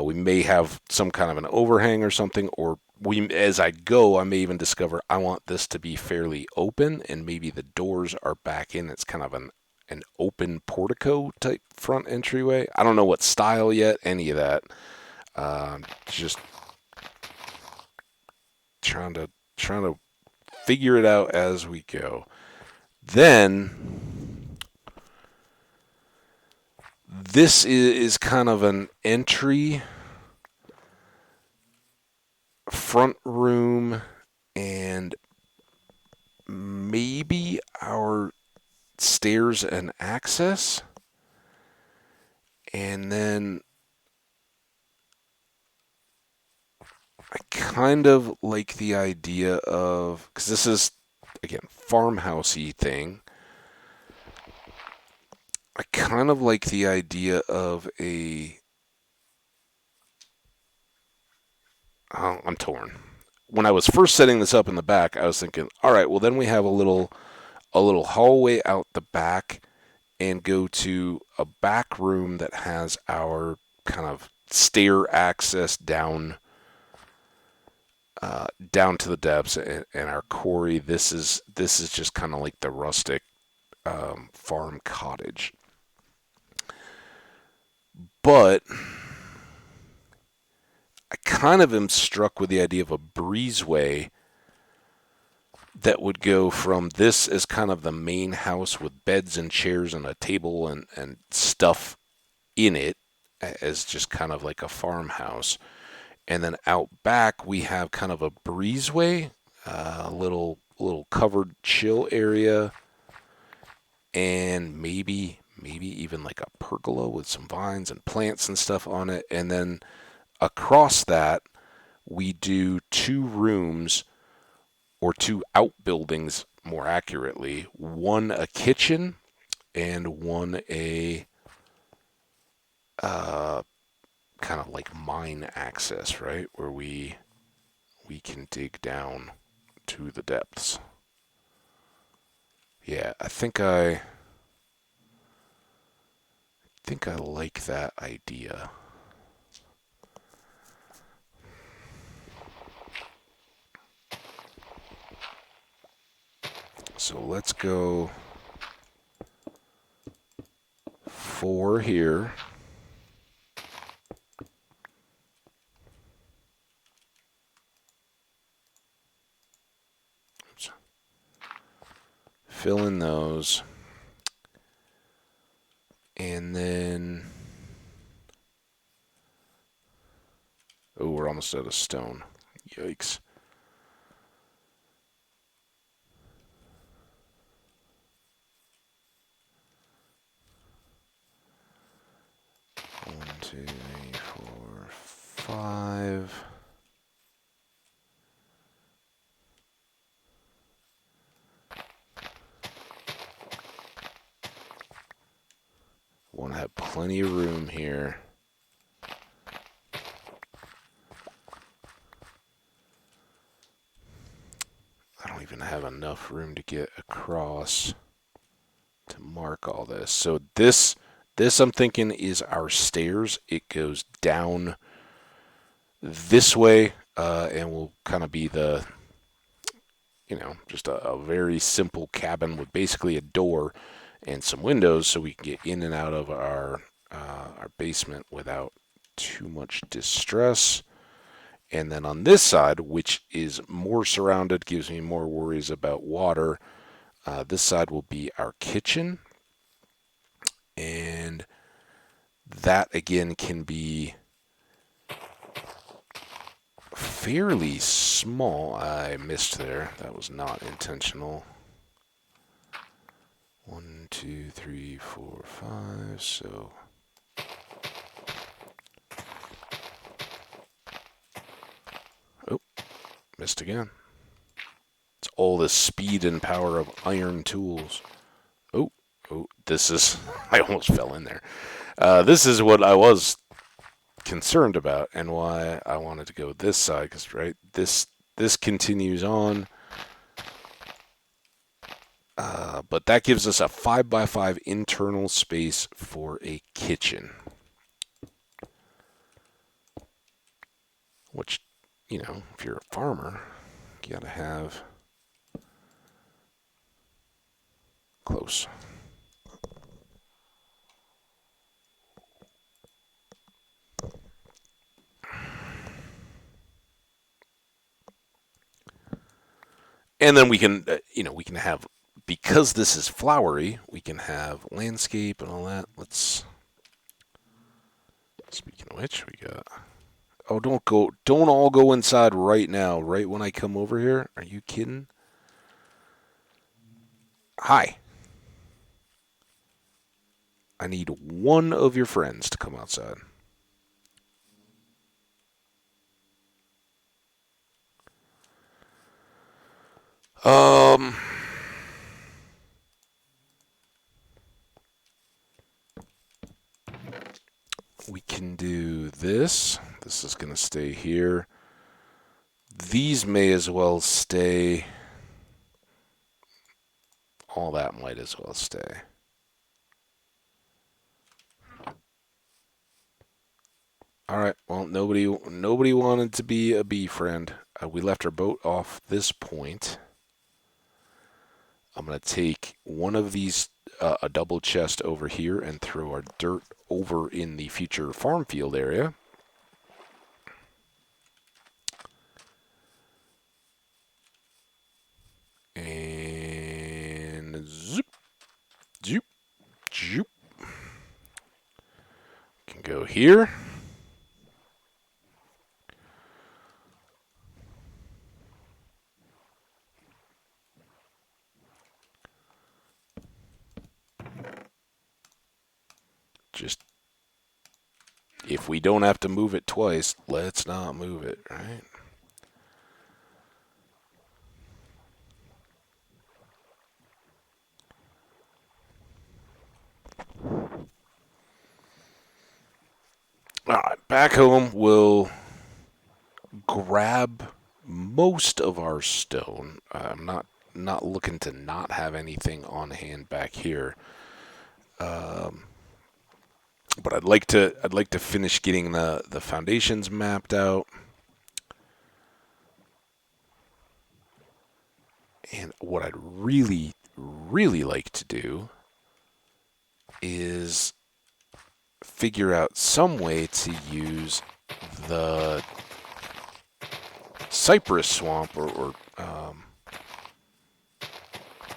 We may have some kind of an overhang or something, or as I go, I may even discover I want this to be fairly open, and maybe the doors are back in. It's kind of an open portico type front entryway. I don't know what style yet, any of that. Just trying to figure it out as we go. Then this is kind of an entry front room, and maybe our stairs and access. And then I kind of like the idea of, because this is, again, farmhousey thing. I kind of like the idea of I'm torn. When I was first setting this up in the back, I was thinking, all right, well then we have a little hallway out the back and go to a back room that has our kind of stair access down to the depths, and our quarry. This is just kind of like the rustic farm cottage. But I kind of am struck with the idea of a breezeway that would go from this as kind of the main house with beds and chairs and a table and stuff in it as just kind of like a farmhouse. And then out back we have kind of a breezeway, a little covered chill area, and maybe even like a pergola with some vines and plants and stuff on it. And then across that, we do 2 rooms, or 2 outbuildings more accurately. One a kitchen, and one a kind of like mine access, right? Where we can dig down to the depths. Yeah, I think I like that idea. So let's go 4 here. Oops. Fill in those. And then, oh, we're almost out of stone. Yikes. One, 2, 3, 4, 5. Want to have plenty of room here. I don't even have enough room to get across to mark all this. So this I'm thinking is our stairs. It goes down this way, and will kind of be the, just a very simple cabin with basically a door and some windows, so we can get in and out of our basement without too much distress. And then on this side, which is more surrounded, gives me more worries about water, this side will be our kitchen. And that, again, can be fairly small. I missed there. That was not intentional. 1, 2, 3, 4, 5. So oh, missed again. It's all the speed and power of iron tools. Oh, this is. I almost fell in there. This is what I was concerned about and why I wanted to go this side, because right, this continues on. But that gives us a 5x5 internal space for a kitchen. Which, you know, if you're a farmer, you gotta have close. And then we can, we can have, because this is flowery, we can have landscape and all that. Speaking of which, we got, oh, don't all go inside right now, right when I come over here. Are you kidding? Hi. I need one of your friends to come outside. We can do this. This is going to stay here. These may as well stay. All that might as well stay. All right. Well, nobody wanted to be a bee friend. We left our boat off this point. I'm going to take one of these, a double chest over here, and throw our dirt over in the future farm field area. And zoop, zoop, zoop. Can go here. Just, if we don't have to move it twice, let's not move it, right? All right, back home, we'll grab most of our stone. I'm not looking to not have anything on hand back here. But I'd like to finish getting the foundations mapped out. And what I'd really, really like to do is figure out some way to use the cypress swamp or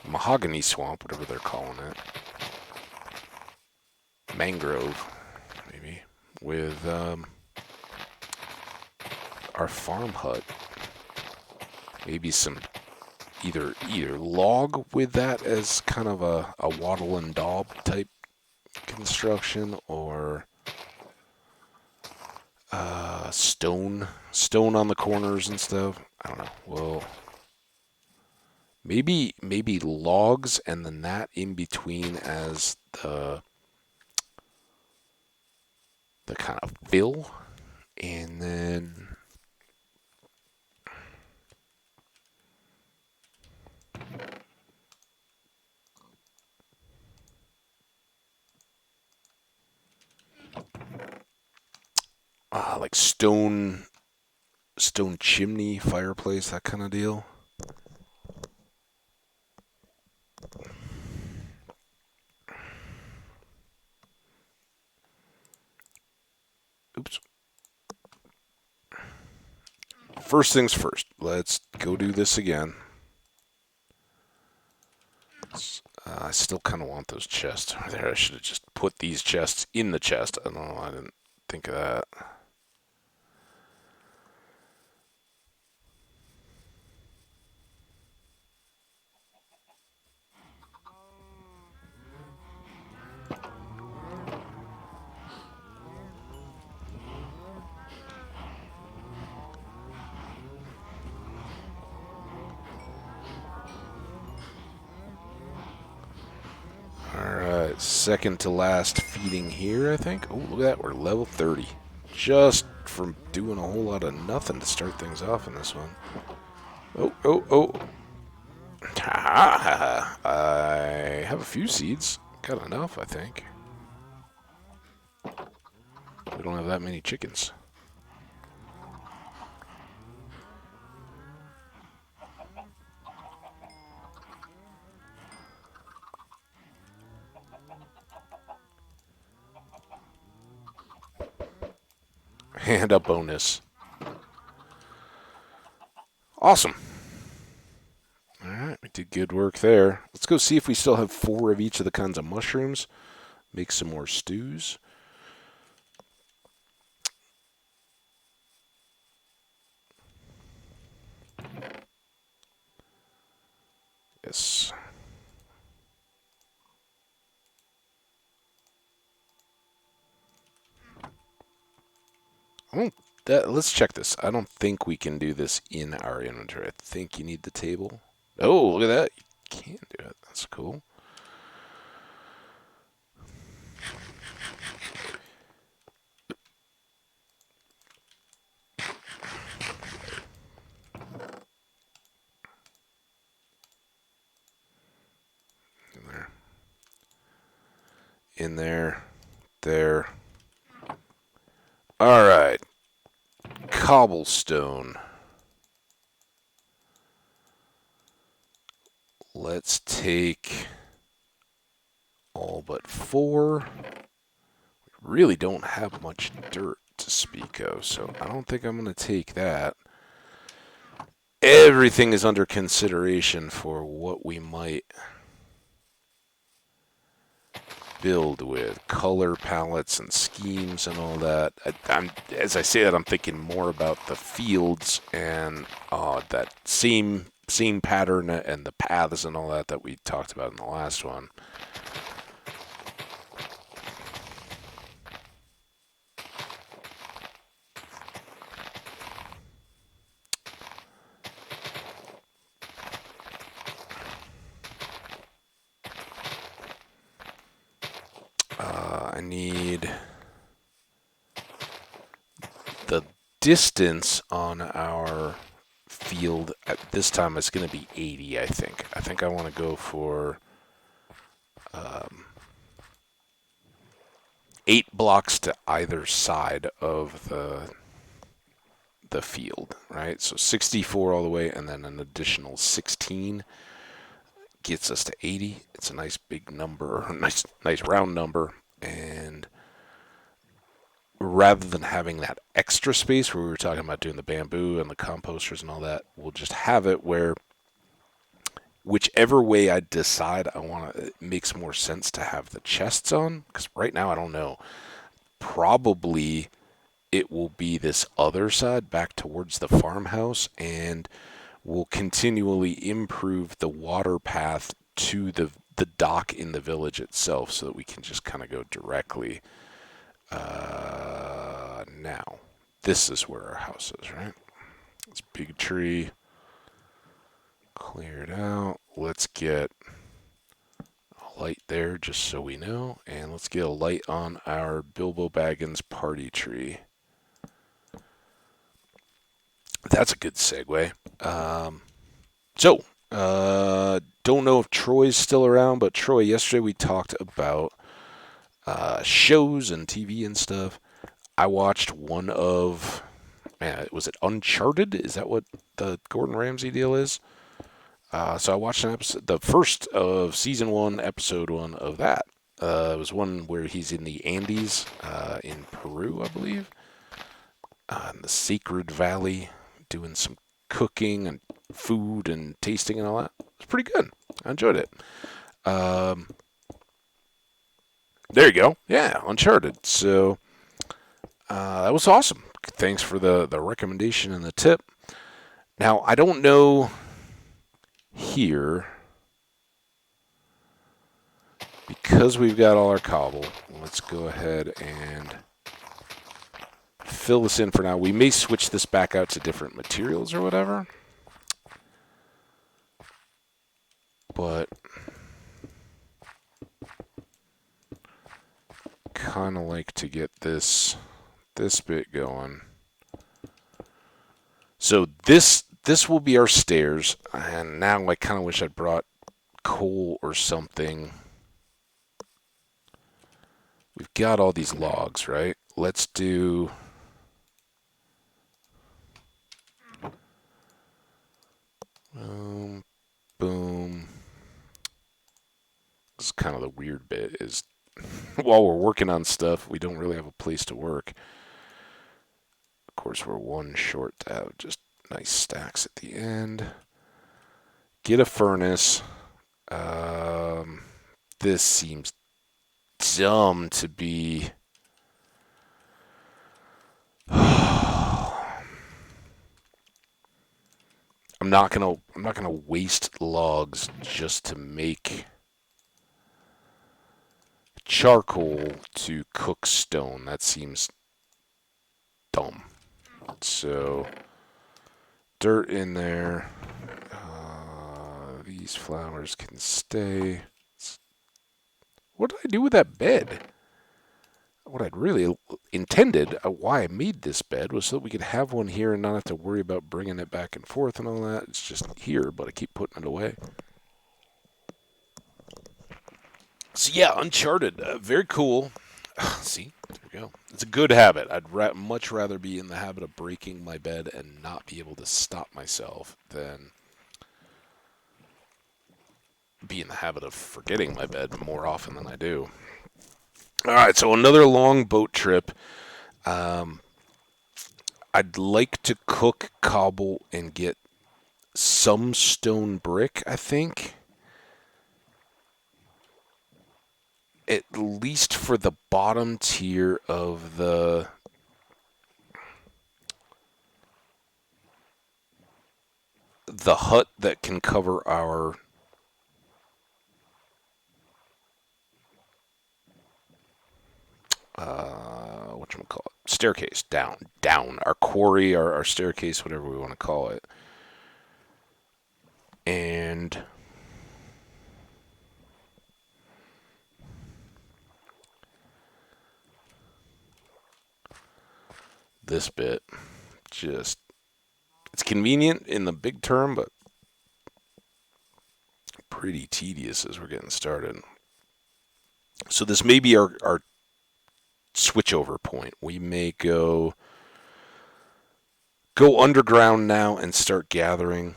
mahogany swamp, whatever they're calling it. Mangrove, maybe, with our farm hut. Maybe some either log with that as kind of a wattle and daub type construction, or stone on the corners and stuff. I don't know. Well, maybe logs and then that in between as the kind of fill, and then like stone chimney, fireplace, that kind of deal. Oops. First things first, let's go do this again. I still kind of want those chests. There, I should have just put these chests in the chest. I don't know, I didn't think of that. Alright, second to last feeding here, I think. Oh, look at that. We're level 30. Just from doing a whole lot of nothing to start things off in this one. Oh, oh, oh. I have a few seeds. Got enough, I think. We don't have that many chickens. And a bonus. Awesome. Alright, we did good work there. Let's go see if we still have 4 of each of the kinds of mushrooms. Make some more stews. Yes. Let's check this. I don't think we can do this in our inventory. I think you need the table. Oh, look at that. You can do it. That's cool. In there. In there. There. All right. Cobblestone. Let's take all but 4. We really don't have much dirt to speak of, so I don't think I'm going to take that. Everything is under consideration for what we might build with. Color palettes and schemes and all that. As I say that, I'm thinking more about the fields and that same pattern and the paths and all that we talked about in the last one. I need the distance on our field at this time is going to be 80, I think. I think I want to go for 8 blocks to either side of the field, right? So 64 all the way, and then an additional 16 gets us to 80. It's a nice big number, nice round number, and rather than having that extra space where we were talking about doing the bamboo and the composters and all that, we'll just have it where whichever way I decide I want to, it makes more sense to have the chests on, because right now I don't know. Probably it will be this other side back towards the farmhouse, and we'll continually improve the water path to the dock in the village itself so that we can just kind of go directly. Now, this is where our house is, right? This big tree cleared out. Let's get a light there just so we know, and let's get a light on our Bilbo Baggins party tree. That's a good segue. Don't know if Troy's still around, but Troy, yesterday we talked about shows and TV and stuff. I watched one of, was it Uncharted? Is that what the Gordon Ramsay deal is? So I watched an episode, the first of season 1, episode 1 of that. It was one where he's in the Andes in Peru, I believe, in the Sacred Valley, doing some cooking and food and tasting and all that. It's pretty good. I enjoyed it. There you go. Yeah, Uncharted. So that was awesome. Thanks for the recommendation and the tip. Now, I don't know here, because we've got all our cobble, let's go ahead and fill this in for now. We may switch this back out to different materials or whatever. But kind of like to get this bit going. So this will be our stairs, and now I kind of wish I'd brought coal or something. We've got all these logs, right? Let's do... boom. This is kind of the weird bit, is while we're working on stuff, we don't really have a place to work. Of course, we're one short to have just nice stacks at the end. Get a furnace. This seems dumb to be... I'm not gonna waste logs just to make charcoal to cook stone. That seems dumb. So dirt in there. These flowers can stay. What did I do with that bed? What I'd really intended, why I made this bed, was so that we could have one here and not have to worry about bringing it back and forth and all that. It's just here, but I keep putting it away. So yeah, Uncharted, very cool. See, there we go. It's a good habit. I'd much rather be in the habit of breaking my bed and not be able to stop myself than be in the habit of forgetting my bed more often than I do. All right, so another long boat trip. I'd like to cook cobble and get some stone brick, I think. At least for the bottom tier of the hut that can cover our whatchamacallit, staircase down our quarry, our staircase, whatever we want to call it. And this bit, just, it's convenient in the big term, but pretty tedious as we're getting started. So this may be our switchover point. We may go underground now and start gathering,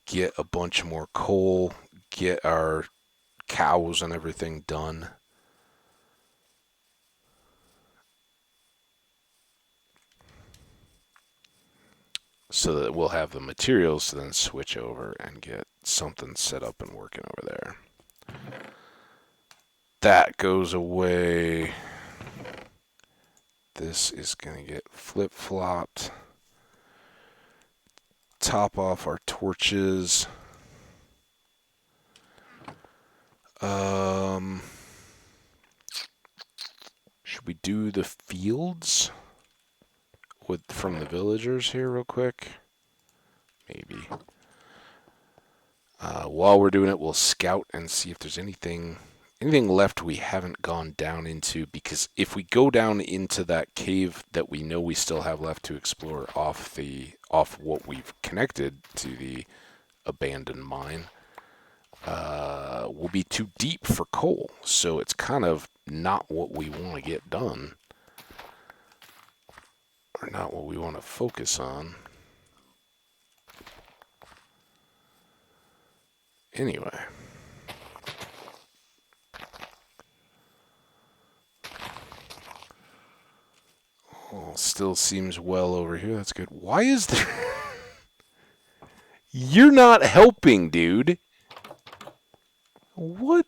get a bunch more coal, get our cows and everything done. So that we'll have the materials to then switch over and get something set up and working over there. That goes away. This is going to get flip-flopped. Top off our torches. Should we do the fields from the villagers here real quick? Maybe. While we're doing it, we'll scout and see if there's anything left we haven't gone down into, because if we go down into that cave that we know we still have left to explore off what we've connected to the abandoned mine, will be too deep for coal. So it's kind of not what we want to get done, or not what we want to focus on. Anyway. Oh, still seems well over here. That's good. Why is there... You're not helping, dude. What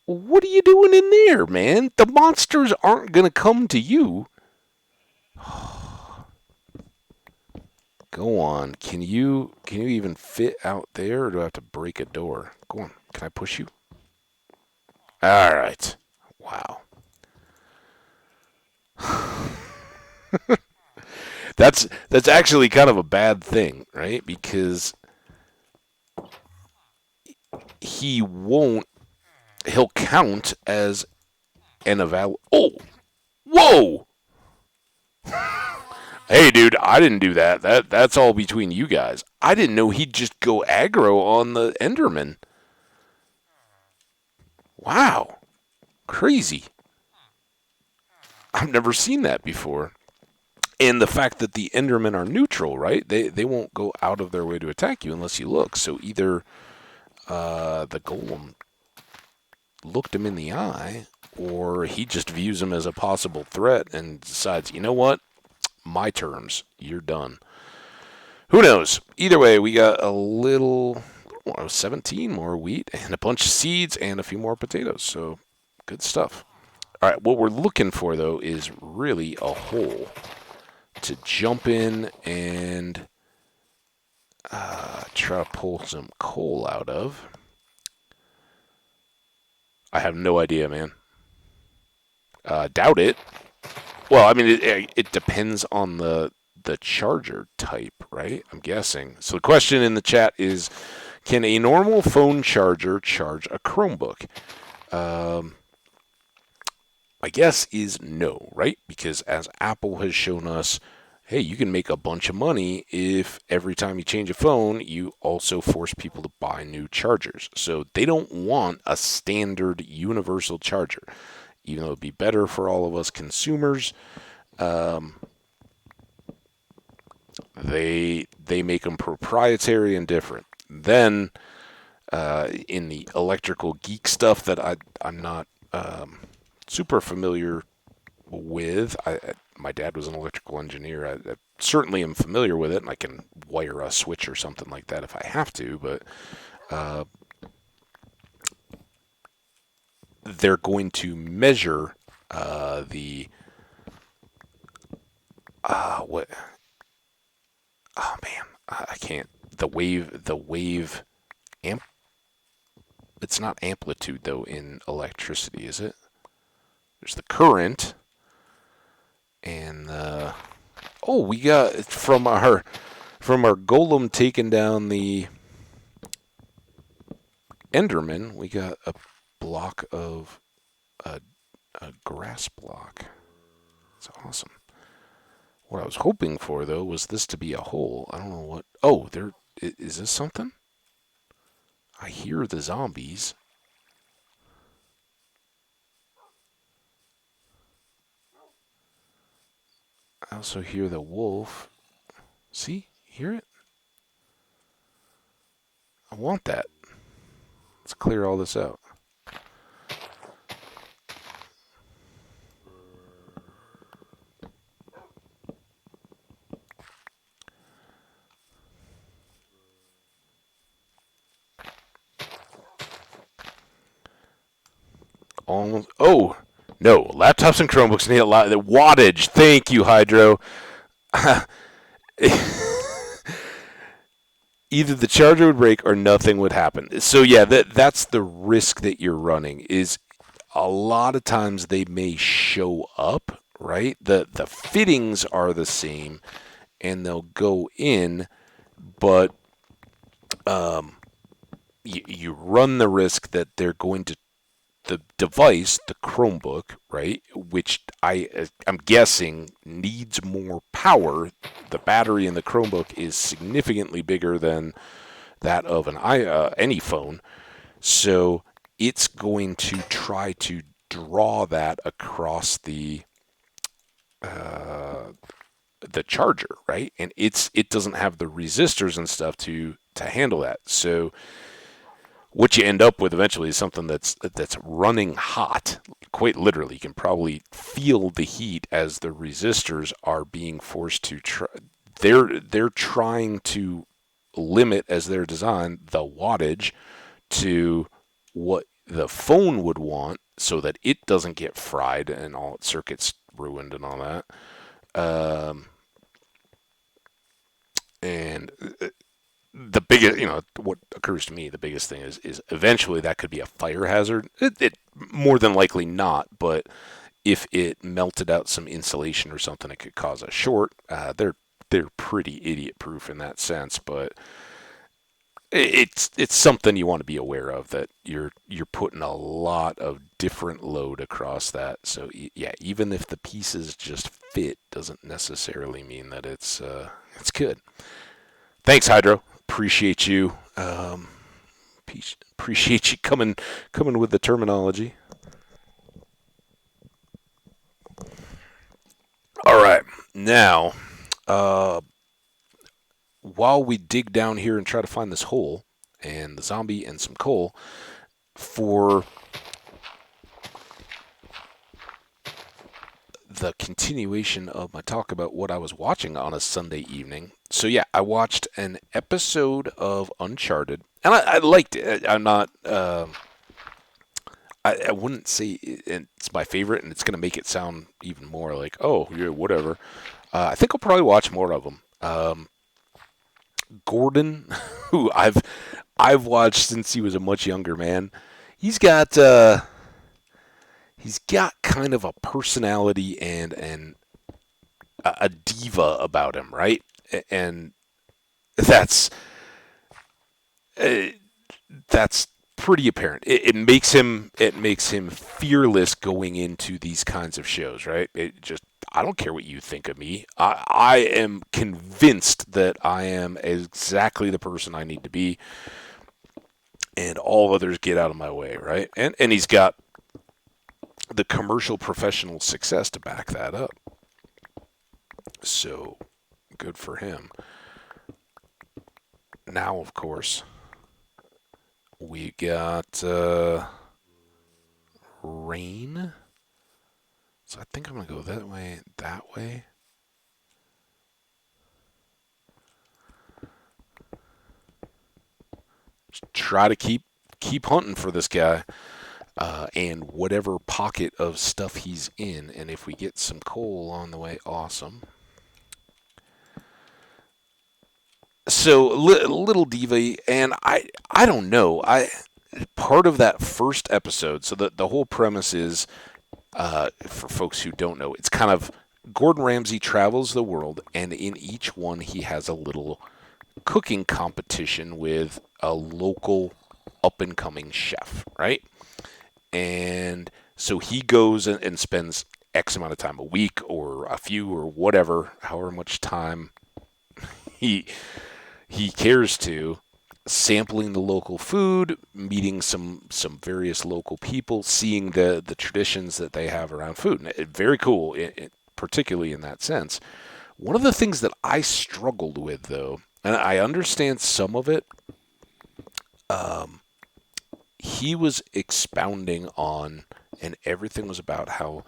are you doing in there, man? The monsters aren't going to come to you. Go on. Can you even fit out there, or do I have to break a door? Go on. Can I push you? All right. Wow. That's actually kind of a bad thing, right? Because he'll count as and oh, whoa! Hey, dude, I didn't do that. That's all between you guys. I didn't know he'd just go aggro on the Enderman. Wow, crazy. I've never seen that before. And the fact that the Endermen are neutral, right? They won't go out of their way to attack you unless you look. So either the Golem looked him in the eye, or he just views him as a possible threat and decides, you know what? My terms. You're done. Who knows? Either way, we got a little 17 more wheat and a bunch of seeds and a few more potatoes. So good stuff. All right, what we're looking for, though, is really a hole to jump in and try to pull some coal out of. I have no idea, man. Doubt it. Well, I mean, it depends on the charger type, right? I'm guessing. So the question in the chat is, can a normal phone charger charge a Chromebook? My guess is no, right? Because as Apple has shown us, hey, you can make a bunch of money if every time you change a phone, you also force people to buy new chargers. So they don't want a standard universal charger, even though it'd be better for all of us consumers. They make them proprietary and different. Then in the electrical geek stuff that I'm not super familiar with. My dad was an electrical engineer. I certainly am familiar with it, and I can wire a switch or something like that if I have to. But they're going to measure the what? Oh man, I can't. The wave amp. It's not amplitude though in electricity, is it? There's the current, and we got from our golem taking down the Enderman. We got a block of a grass block. It's awesome. What I was hoping for though was this to be a hole. I don't know what. Oh, there is this something? I hear the zombies. I also hear the wolf. See? Hear it? I want that. Let's clear all this out. Almost. Oh, no. Laptops and Chromebooks need a lot. The wattage. Thank you, Hydro. Either the charger would break or nothing would happen. So yeah, that's the risk that you're running. Is a lot of times they may show up, right? The fittings are the same, and they'll go in, but you run the risk that they're going to the device, the Chromebook, right, which I'm guessing needs more power. The battery in the Chromebook is significantly bigger than that of any phone, so it's going to try to draw that across the charger, right? And it doesn't have the resistors and stuff to handle that. So what you end up with eventually is something that's running hot. Quite literally, you can probably feel the heat as the resistors are being forced to try. They're trying to limit, as they're designed, the wattage to what the phone would want, so that it doesn't get fried and all its circuits ruined and all that. And the biggest, what occurs to me, the biggest thing is eventually that could be a fire hazard. It more than likely not, but if it melted out some insulation or something, it could cause a short. They're pretty idiot proof in that sense, but it's something you want to be aware of, that you're putting a lot of different load across that. So yeah, even if the pieces just fit, doesn't necessarily mean that it's good. Thanks, Hydro. Appreciate you. Appreciate you coming with the terminology. All right, now, uh, while we dig down here and try to find this hole and the zombie and some coal for the continuation of my talk about what I was watching on a Sunday evening. So yeah, I watched an episode of Uncharted, and I liked it. I'm not. I wouldn't say it's my favorite, and it's going to make it sound even more like, oh, yeah, whatever. I think I'll probably watch more of them. Gordon, who I've watched since he was a much younger man, he's got he's got kind of a personality and a diva about him, right? And that's uh, that's pretty apparent. It makes him fearless going into these kinds of shows, right? It just I don't care what you think of me. I am convinced that I am exactly the person I need to be, and all others get out of my way, right? And he's got the commercial professional success to back that up. So good for him. Now, of course, we got rain. So I think I'm gonna go that way. That way. Just try to keep hunting for this guy, and whatever pocket of stuff he's in. And if we get some coal on the way, awesome. So little diva, and I don't know. I part of that first episode. So the whole premise is, for folks who don't know, it's kind of Gordon Ramsay travels the world, and in each one he has a little cooking competition with a local up and coming chef, right? And so he goes and spends X amount of time a week or a few or whatever, however much time he he cares to, sampling the local food, meeting some various local people, seeing the traditions that they have around food. And very cool, particularly in that sense. One of the things that I struggled with, though, and I understand some of it, he was expounding on, and everything was about how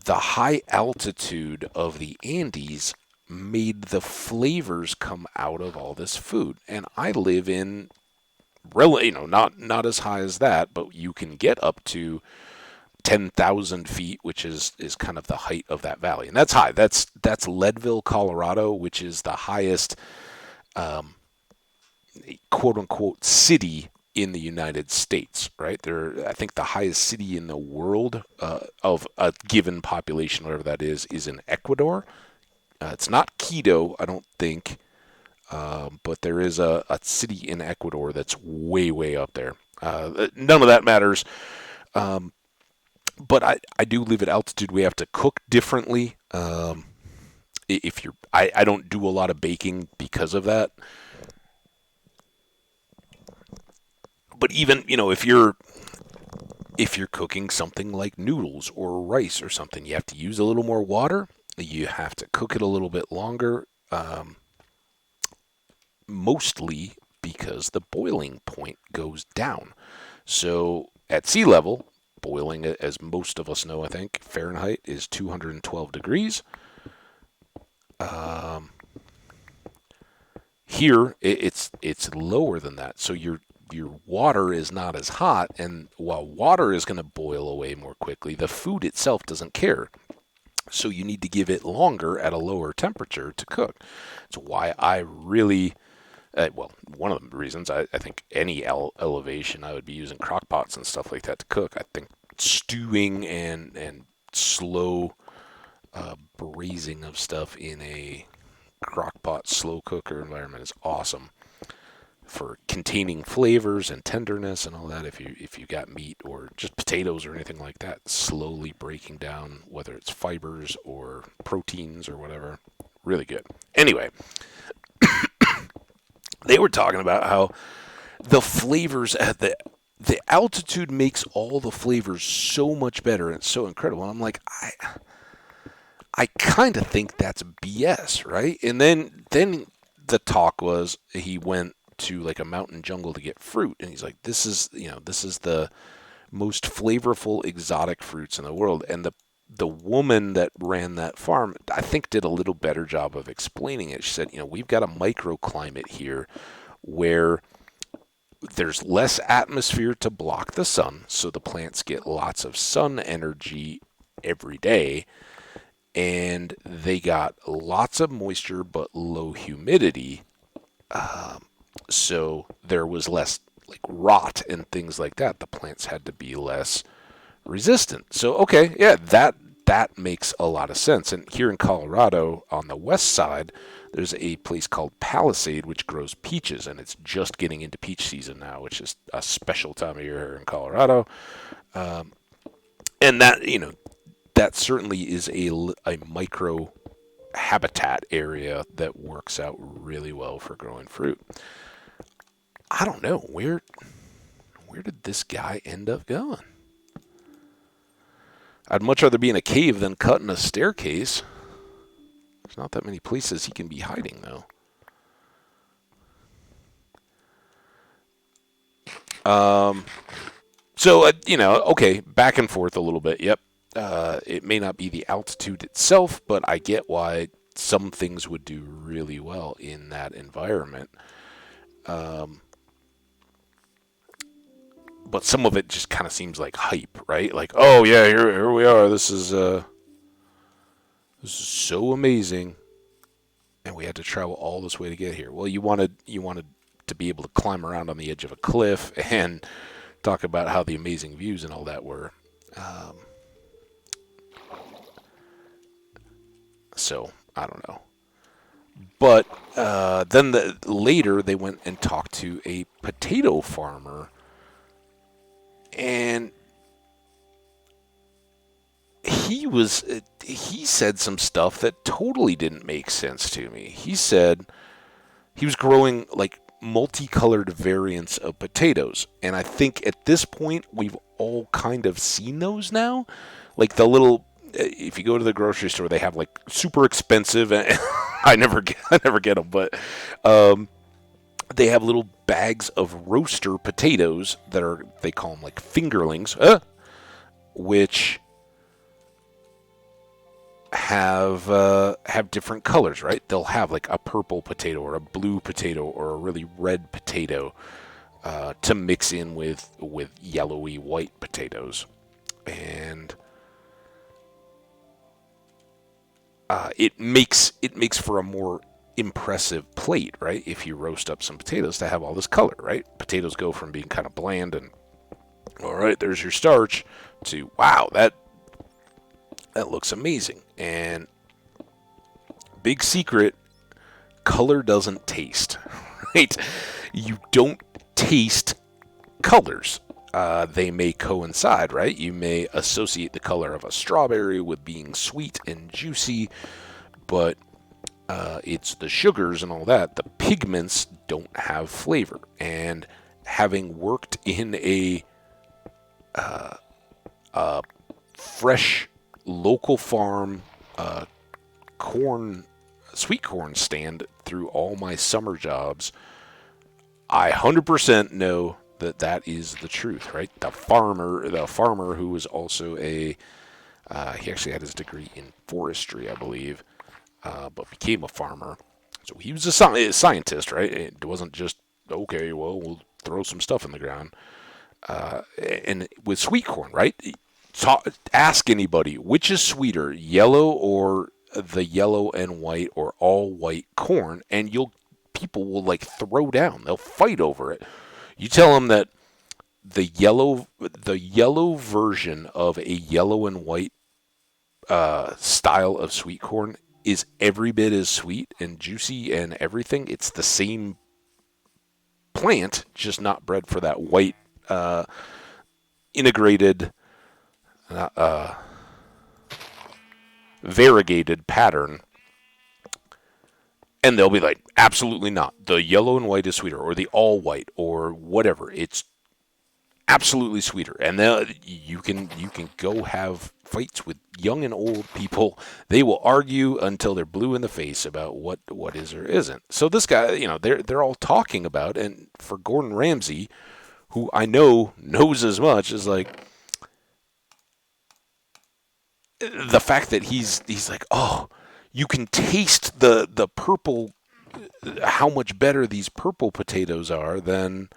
the high altitude of the Andes made the flavors come out of all this food. And I live in, really, not as high as that, but you can get up to 10,000 feet, which is kind of the height of that valley, and that's high. That's Leadville, Colorado, which is the highest quote unquote city in the United States, right? I think the highest city in the world of a given population, whatever that is in Ecuador. It's not Quito, I don't think, but there is a city in Ecuador that's way, way up there. None of that matters. But I do live at altitude. We have to cook differently. If you're, I don't do a lot of baking because of that. But even if you're cooking something like noodles or rice or something, you have to use a little more water. You have to cook it a little bit longer, mostly because the boiling point goes down. So at sea level, boiling, as most of us know, I think, Fahrenheit is 212 degrees. Here, it's lower than that. So your water is not as hot, and while water is going to boil away more quickly, the food itself doesn't care. So you need to give it longer at a lower temperature to cook. It's why I really, well, one of the reasons I think any elevation I would be using crock pots and stuff like that to cook. I think stewing and slow braising of stuff in a crock pot slow cooker environment is awesome. for containing flavors and tenderness and all that. If you got meat or just potatoes or anything like that, slowly breaking down whether it's fibers or proteins or whatever. Really good. Anyway, they were talking about how the flavors at the altitude makes all the flavors so much better and it's so incredible. And I'm like, I kind of think that's BS, right? And then the talk was he went to like a mountain jungle to get fruit, and he's like, this is the most flavorful exotic fruits in the world. And the woman that ran that farm, I think, did a little better job of explaining it. She said, we've got a microclimate here where there's less atmosphere to block the sun, so the plants get lots of sun energy every day, and they got lots of moisture but low humidity, so there was less like rot and things like that. The plants had to be less resistant. So okay, yeah, that makes a lot of sense. And here in Colorado, on the west side, there's a place called Palisade which grows peaches, and it's just getting into peach season now, which is a special time of year here in Colorado. And that certainly is a micro habitat area that works out really well for growing fruit. I don't know where did this guy end up going? I'd much rather be in a cave than cutting a staircase. There's not that many places he can be hiding, though. So, okay, back and forth a little bit. Yep. It may not be the altitude itself, but I get why some things would do really well in that environment. But some of it just kind of seems like hype, right? Like, oh yeah, here we are. This is so amazing, and we had to travel all this way to get here. Well, you wanted to be able to climb around on the edge of a cliff and talk about how the amazing views and all that were. So I don't know. But then later they went and talked to a potato farmer, and he said some stuff that totally didn't make sense to me. He said he was growing like multicolored variants of potatoes, and I think at this point we've all kind of seen those now. Like the little, if you go to the grocery store, they have like super expensive, and I never get them, but they have little bags of roaster potatoes that they call them like fingerlings, which have different colors, right? They'll have like a purple potato or a blue potato or a really red potato to mix in with yellowy white potatoes, and it makes for a more impressive plate, right? If you roast up some potatoes to have all this color, right? Potatoes go from being kind of bland and all right, there's your starch, to wow, that looks amazing. And big secret, color doesn't taste, right? You don't taste colors. They may coincide, right? You may associate the color of a strawberry with being sweet and juicy, but it's the sugars and all that. The pigments don't have flavor. And having worked in a fresh local farm sweet corn stand through all my summer jobs, I 100% know that is the truth, right? The farmer who was also he actually had his degree in forestry, I believe, but became a farmer. So he was a scientist, right? It wasn't just, okay, well, we'll throw some stuff in the ground. And with sweet corn, right? Ask anybody, which is sweeter, yellow or the yellow and white or all white corn, and people will like throw down. They'll fight over it. You tell them that the yellow version of a yellow and white style of sweet corn is every bit as sweet and juicy and everything. It's the same plant, just not bred for that white integrated variegated pattern. And they'll be like, absolutely not. The yellow and white is sweeter, or the all white, or whatever. It's absolutely sweeter. And you can go have fights with young and old people. They will argue until they're blue in the face about what is or isn't. So this guy, they're all talking about, and for Gordon Ramsay, who I know knows as much, is like the fact that he's like, oh, you can taste the purple, how much better these purple potatoes are than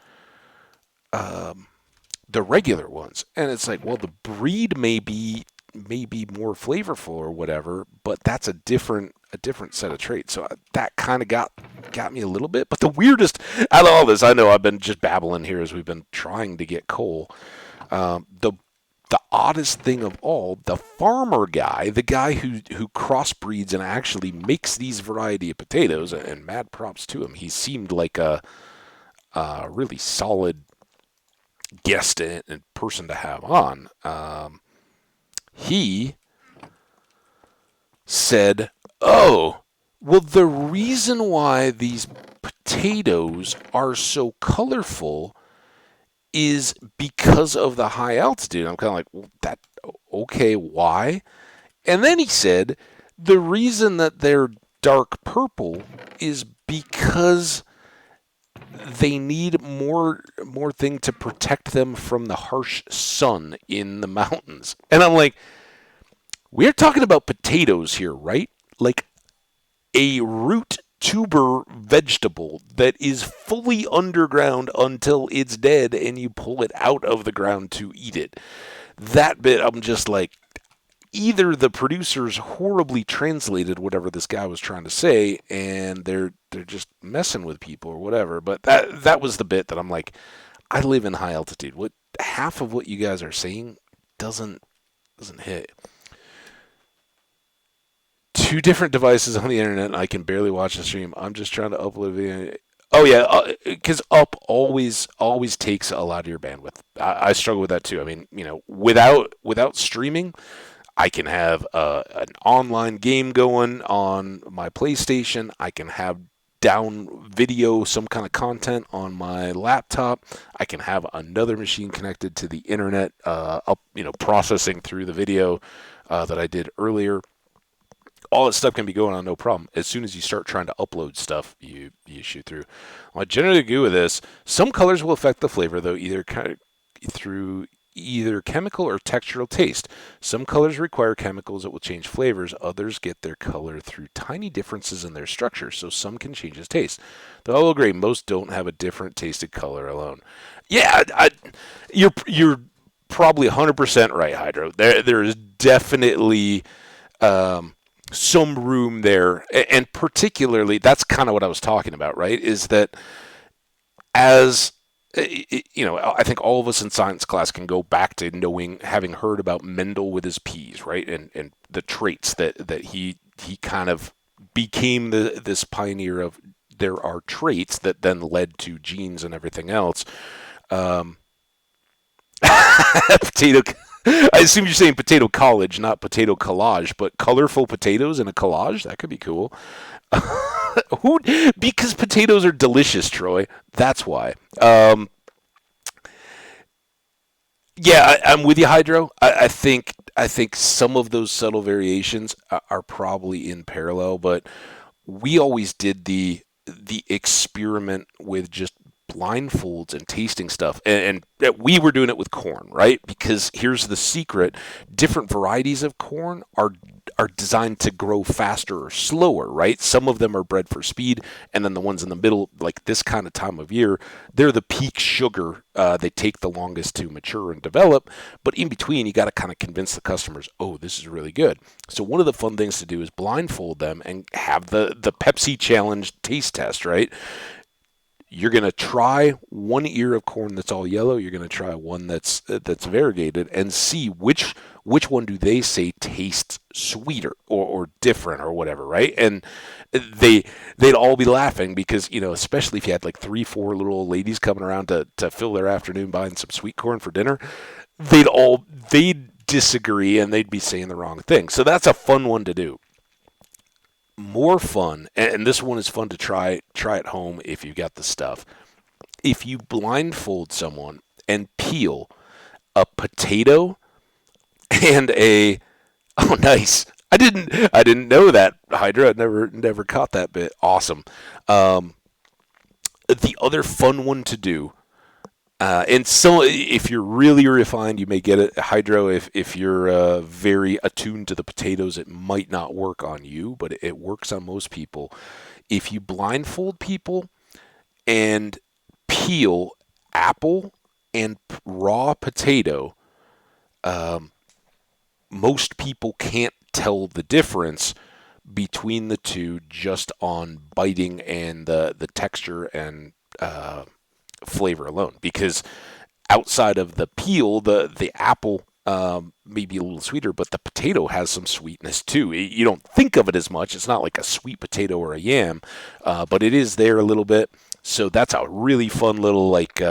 the regular ones. And it's like, well, the breed may be more flavorful or whatever, but that's a different set of traits. So that kind of got me a little bit. But the weirdest out of all this, I know I've been just babbling here as we've been trying to get Cole. The oddest thing of all, the farmer guy, the guy who crossbreeds and actually makes these variety of potatoes, and mad props to him. He seemed like a really solid guest and person to have on. He said, oh, well, the reason why these potatoes are so colorful is because of the high altitude. I'm kind of like, well, okay, why? And then he said, the reason that they're dark purple is because they need more thing to protect them from the harsh sun in the mountains. And I'm like, we're talking about potatoes here, right? Like a root tuber vegetable that is fully underground until it's dead and you pull it out of the ground to eat it. That bit, I'm just like, either the producers horribly translated whatever this guy was trying to say and they're just messing with people or whatever. But that was the bit that I'm like, I live in high altitude. What half of what you guys are saying doesn't hit. 2 different devices on the internet, and I can barely watch the stream. I'm just trying to upload video. Oh yeah, because up always takes a lot of your bandwidth. I struggle with that too. I mean, without streaming, I can have an online game going on my PlayStation. I can have down video, some kind of content on my laptop. I can have another machine connected to the internet, processing through the video that I did earlier. All that stuff can be going on, no problem. As soon as you start trying to upload stuff, you shoot through. Well, I generally agree with this. Some colors will affect the flavor, though, through either chemical or textural taste. Some colors require chemicals that will change flavors. Others get their color through tiny differences in their structure, so some can change its taste. Though I will agree, most don't have a different tasted color alone. Yeah, you're probably 100% right, Hydro. There is definitely some room there, and particularly that's kind of what I was talking about, right? Is that as I think all of us in science class can go back to having heard about Mendel with his peas, right? And the traits that he kind of became this pioneer of. There are traits that then led to genes and everything else. Potato. I assume you're saying potato college, not potato collage, but colorful potatoes in a collage? That could be cool. Because potatoes are delicious, Troy. That's why. Yeah, I'm with you, Hydro. I think some of those subtle variations are probably in parallel, but we always did the experiment with just blindfolds and tasting stuff, and we were doing it with corn, right? Because here's the secret: different varieties of corn are designed to grow faster or slower, right? Some of them are bred for speed, and then the ones in the middle, like this kind of time of year, they're the peak sugar. They take the longest to mature and develop, but in between, you got to kind of convince the customers, oh, this is really good. So one of the fun things to do is blindfold them and have the Pepsi Challenge taste test, right? you're going to try one ear of corn that's all yellow. You're going to try one that's variegated and see which one do they say tastes sweeter or different or whatever, right? And they'd all be laughing because, especially if you had like 3, 4 little old ladies coming around to fill their afternoon buying some sweet corn for dinner, they'd disagree and they'd be saying the wrong thing. So that's a fun one to do. More fun, and this one is fun to try at home if you've got the stuff. If you blindfold someone and peel a potato and a oh nice. I didn't know that, Hydra. I never caught that bit. Awesome. Um, the other fun one to do, and so if you're really refined, you may get it, Hydro. If you're very attuned to the potatoes, it might not work on you, but it works on most people. If you blindfold people and peel apple and raw potato, um, most people can't tell the difference between the two just on biting and the texture and flavor alone. Because outside of the peel, the apple may be a little sweeter, but the potato has some sweetness too. You don't think of it as much. It's not like a sweet potato or a yam, but it is there a little bit. So that's a really fun little like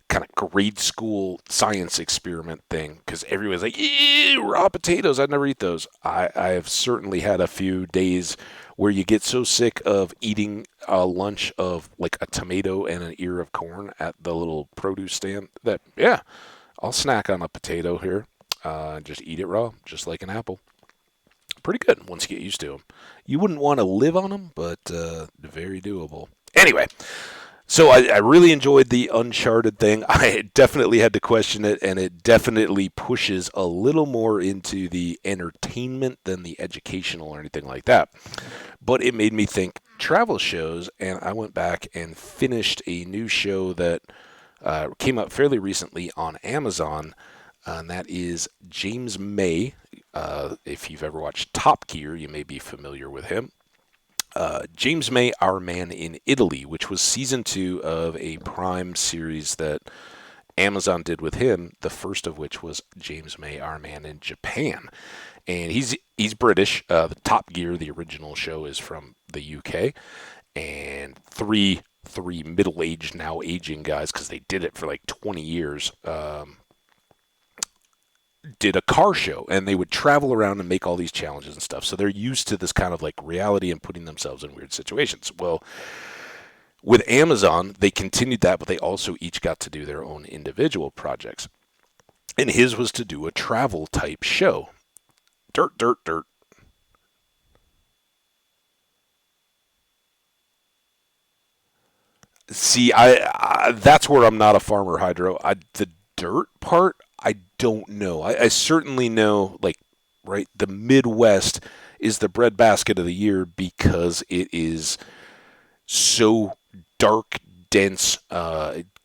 kind of grade school science experiment thing because everyone's like, ew, raw potatoes. I'd never eat those. I have certainly had a few days where you get so sick of eating a lunch of like a tomato and an ear of corn at the little produce stand that, yeah, I'll snack on a potato here. Just eat it raw, just like an apple. Pretty good once you get used to them. You wouldn't want to live on them, but very doable. Anyway, so I really enjoyed the Uncharted thing. I definitely had to question it, and it definitely pushes a little more into the entertainment than the educational or anything like that. But it made me think travel shows, and I went back and finished a new show that came out fairly recently on Amazon, and that is James May. If you've ever watched Top Gear, you may be familiar with him. James May, Our Man in Italy, which was season 2 of a Prime series that Amazon did with him, the first of which was James May, Our Man in Japan. And he's British. The Top Gear, the original show, is from the UK. And three middle-aged, now aging guys, because they did it for like 20 years, did a car show, and they would travel around and make all these challenges and stuff. So they're used to this kind of like reality and putting themselves in weird situations. Well, with Amazon, they continued that, but they also each got to do their own individual projects. And his was to do a travel type show. Dirt, dirt, dirt. See, I that's where I'm not a farmer, Hydro. The dirt part, I don't know. I certainly know, like, right, the Midwest is the breadbasket of the year because it is so dark, dense,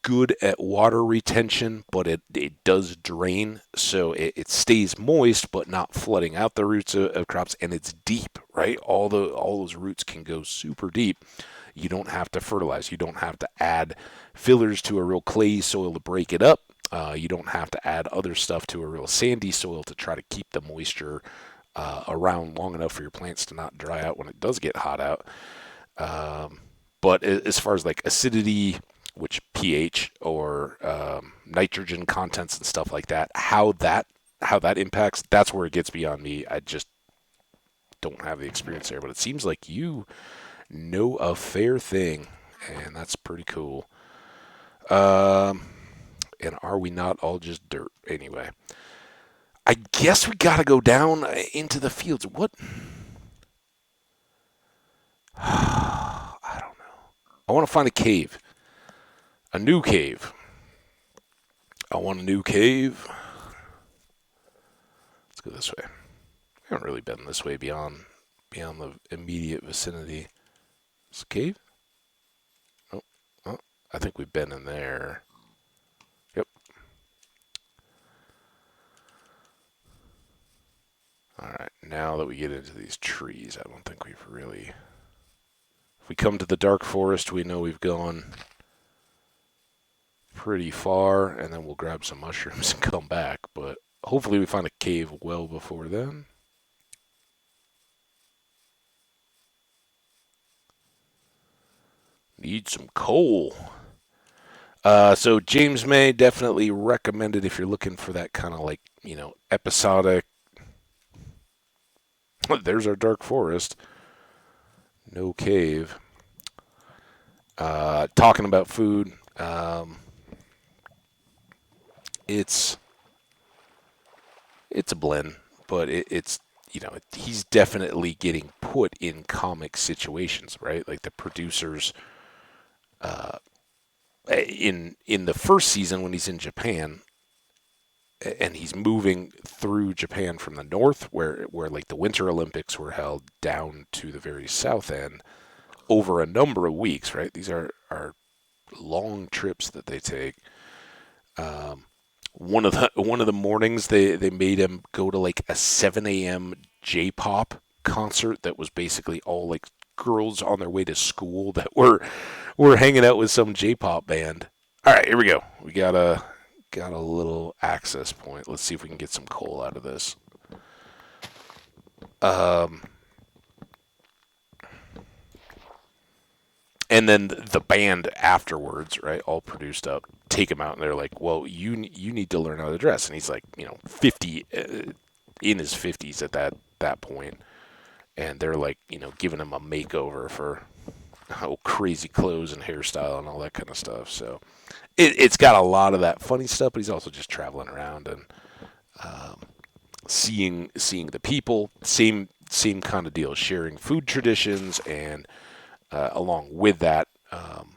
good at water retention, but it does drain, so it stays moist, but not flooding out the roots of crops, and it's deep, right? All those roots can go super deep. You don't have to fertilize. You don't have to add fillers to a real clay soil to break it up. You don't have to add other stuff to a real sandy soil to try to keep the moisture around long enough for your plants to not dry out when it does get hot out. But as far as like acidity, which pH or nitrogen contents and stuff like that, how that impacts, that's where it gets beyond me. I just don't have the experience there. But it seems like you know a fair thing, and that's pretty cool. Um, and are we not all just dirt anyway? I guess we got to go down into the fields. What? I don't know. I want to find a cave. A new cave. I want a new cave. Let's go this way. I haven't really been this way beyond the immediate vicinity. Is a cave? Oh, oh, I think we've been in there. Yep. All right. Now that we get into these trees, I don't think we've really. If we come to the dark forest, we know we've gone pretty far, and then we'll grab some mushrooms and come back. But hopefully we find a cave well before then. Need some coal. So James May definitely recommended if you're looking for that kind of like, episodic. There's our dark forest. No cave. Talking about food. It's a blend, but it's he's definitely getting put in comic situations, right? Like the producers in the first season when he's in Japan and he's moving through Japan from the north where like the Winter Olympics were held down to the very south end over a number of weeks, right? These are long trips that they take. One of the mornings they made him go to like a 7 a.m. J-pop concert that was basically all like girls on their way to school that were hanging out with some J-pop band. All right, here we go. We got a little access point. Let's see if we can get some coal out of this. And then the band afterwards, right, all produced up, take him out, and they're like, "Well, you need to learn how to dress." And he's like, 50, in his 50s at that point, and they're like, giving him a makeover for crazy clothes and hairstyle and all that kind of stuff. So it's got a lot of that funny stuff, but he's also just traveling around and seeing the people, same kind of deal, sharing food traditions and. Along with that, art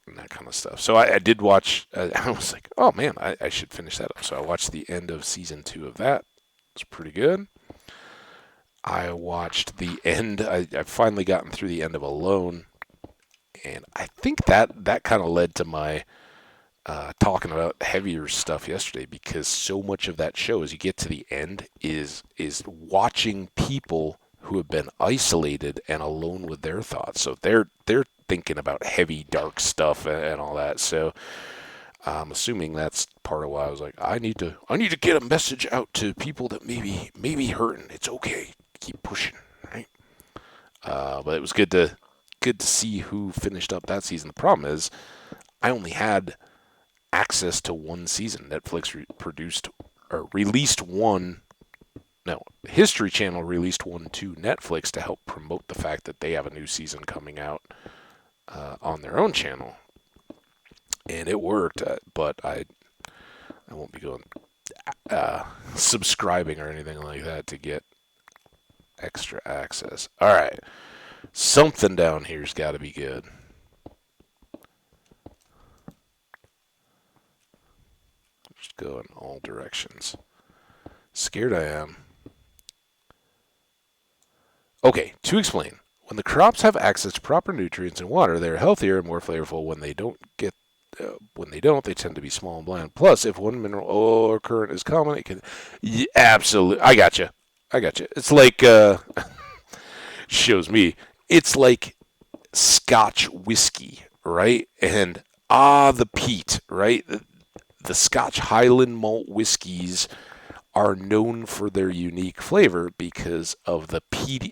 and that kind of stuff. So I did watch. I was like, oh man, I should finish that up. So I watched the end of season 2 of that. It's pretty good. I watched the end. I've finally gotten through the end of Alone, and I think that kind of led to my talking about heavier stuff yesterday, because so much of that show, as you get to the end, is watching people who have been isolated and alone with their thoughts. So they're thinking about heavy, dark stuff and all that. So I'm assuming that's part of why I was like, I need to get a message out to people that maybe hurting. It's okay. Keep pushing, right? But it was good to see who finished up that season. The problem is, I only had access to one season. Netflix produced or released one. No, History Channel released one to Netflix to help promote the fact that they have a new season coming out on their own channel, and it worked. But I won't be going subscribing or anything like that to get extra access. All right, something down here's got to be good. Just go in all directions. Scared I am. Okay, to explain. When the crops have access to proper nutrients and water, they are healthier and more flavorful. When they don't, they tend to be small and bland. Plus, if one mineral or current is common, it can. Yeah, absolutely, I gotcha. It's like shows me. It's like Scotch whiskey, right? And the peat, right? The Scotch Highland malt whiskeys are known for their unique flavor because of the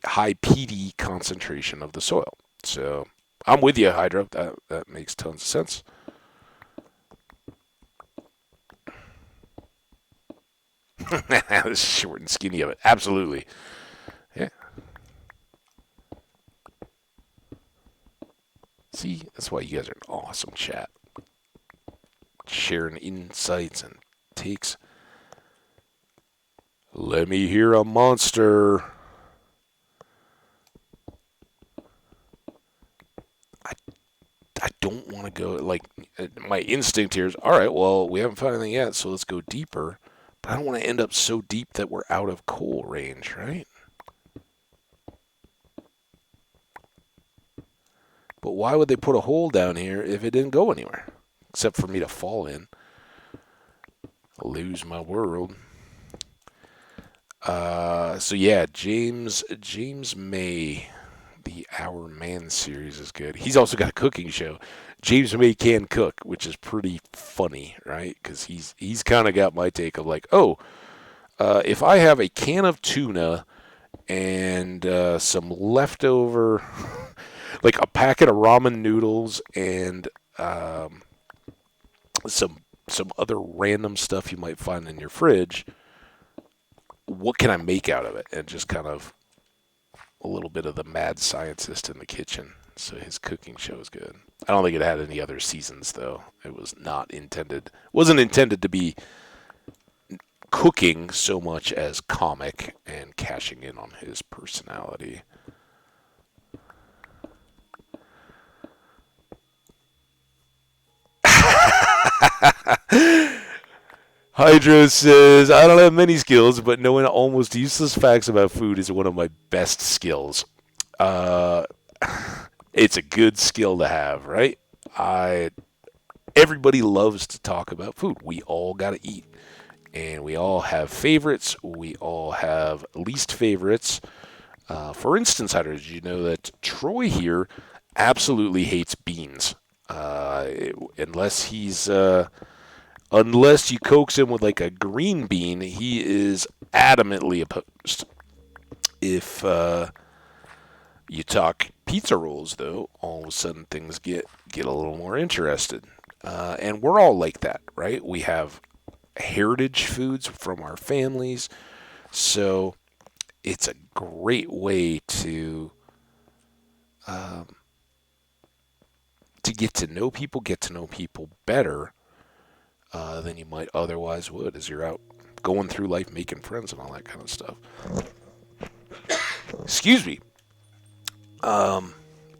high peaty concentration of the soil. So I'm with you, Hydra. That makes tons of sense. Short and skinny of it. Absolutely. Yeah. See, that's why you guys are an awesome chat. Sharing insights and takes. Let me hear a monster. I don't want to go, like, my instinct here is, all right, well, we haven't found anything yet, so let's go deeper. But I don't want to end up so deep that we're out of coal range, right? But why would they put a hole down here if it didn't go anywhere? Except for me to fall in. Lose my world. So yeah, James May The Our Man series is good. He's also got a cooking show. James May Can Cook, which is pretty funny, right? Because he's kind of got my take of like, oh, if I have a can of tuna and some leftover, like a packet of ramen noodles and some other random stuff you might find in your fridge, what can I make out of it? And just kind of a little bit of the mad scientist in the kitchen. So his cooking show is good. I don't think it had any other seasons though. It was not intended. Wasn't intended to be cooking so much as comic and cashing in on his personality. Hydro says, I don't have many skills, but knowing almost useless facts about food is one of my best skills. Uh, it's a good skill to have, right? I Everybody loves to talk about food. We all got to eat. And we all have favorites. We all have least favorites. For instance, Hyder, did you know that Troy here absolutely hates beans? Unless unless you coax him with like a green bean, he is adamantly opposed. If you talk pizza rolls, though, all of a sudden things get a little more interested. And we're all like that, right? We have heritage foods from our families, so it's a great way to get to know people better than you might otherwise would as you're out going through life making friends and all that kind of stuff. Excuse me.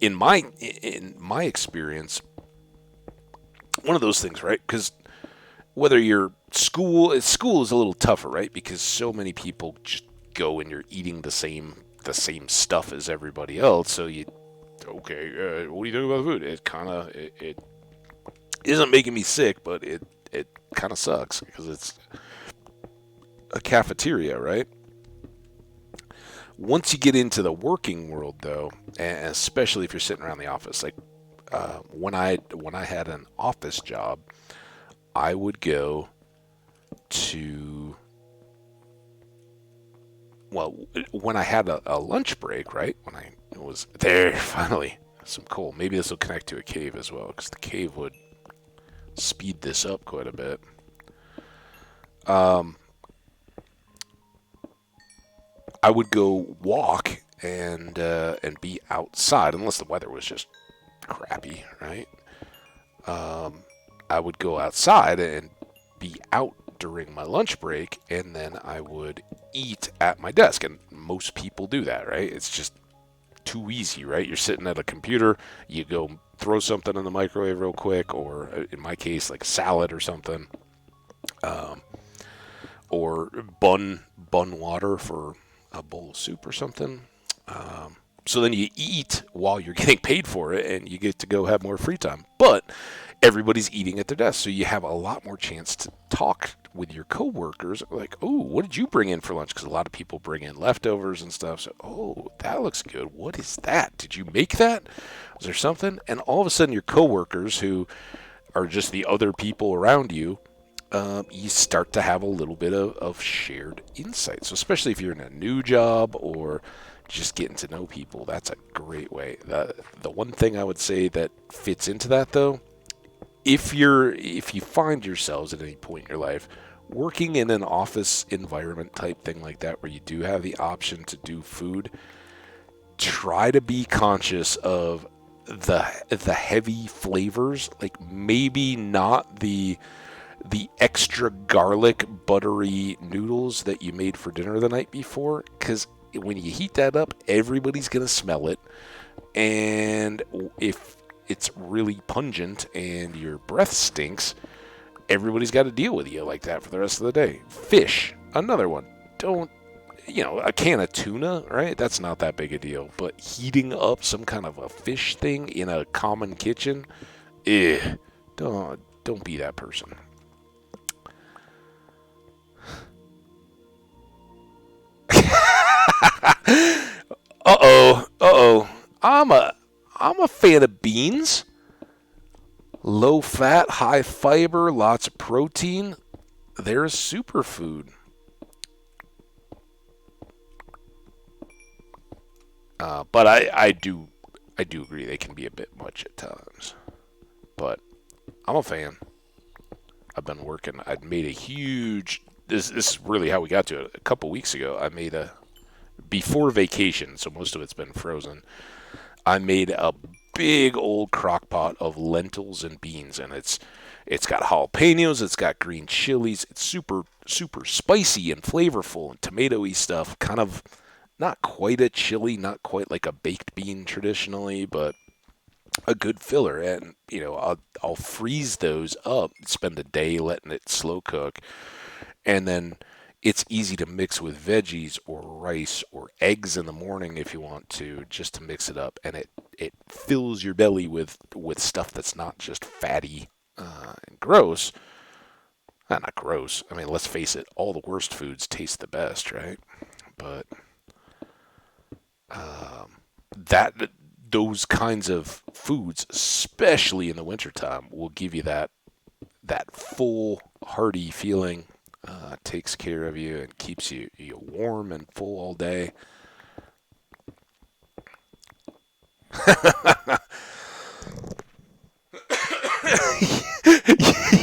In my experience, one of those things, right? Because whether you're school is a little tougher, right? Because so many people just go and you're eating the same stuff as everybody else. So what do you think about food? It isn't making me sick, but it kind of sucks because it's a cafeteria, right? Once you get into the working world, though, and especially if you're sitting around the office, like when I had an office job, I would go to, well, when I had a lunch break, right? When I was there, finally, some coal. Maybe this will connect to a cave as well, because the cave would speed this up quite a bit. I would go walk and be outside, unless the weather was just crappy, right? I would go outside and be out during my lunch break, and then I would eat at my desk. And most people do that, right? It's just too easy, right? You're sitting at a computer, you go throw something in the microwave real quick, or in my case, like a salad or something, or bun water for a bowl of soup or something. So then you eat while you're getting paid for it, and you get to go have more free time. But everybody's eating at their desk, so you have a lot more chance to talk with your coworkers. Like, oh, what did you bring in for lunch? Because a lot of people bring in leftovers and stuff. So, oh, that looks good. What is that? Did you make that? Was there something? And all of a sudden, your coworkers, who are just the other people around you, you start to have a little bit of shared insight. So especially if you're in a new job or just getting to know people, that's a great way. The one thing I would say that fits into that, though, if you find yourselves at any point in your life working in an office environment type thing like that, where you do have the option to do food, try to be conscious of the heavy flavors. Like, maybe not the extra garlic buttery noodles that you made for dinner the night before, because when you heat that up, everybody's gonna smell it, and if it's really pungent and your breath stinks, everybody's got to deal with you like that for the rest of the day. Fish, another one. Don't, a can of tuna, right? That's not that big a deal. But heating up some kind of a fish thing in a common kitchen, don't be that person. Uh-oh. a fan of beans. Low fat, high fiber, lots of protein. They're a superfood. But I do agree they can be a bit much at times. But I'm a fan. I've been working. I'd made a huge. This is really how we got to it. A couple weeks ago, I made a before vacation, so most of it's been frozen. I made a big old crock pot of lentils and beans, and it's got jalapenos, it's got green chilies, it's super spicy and flavorful and tomatoey stuff. Kind of not quite a chili, not quite like a baked bean traditionally, but a good filler. And I'll freeze those up, spend a day letting it slow cook, and then it's easy to mix with veggies or rice or eggs in the morning if you want to, just to mix it up, and it fills your belly with stuff that's not just fatty and gross. Not gross. I mean, let's face it, all the worst foods taste the best, right? But that those kinds of foods, especially in the wintertime, will give you that full, hearty feeling. Takes care of you and keeps you warm and full all day.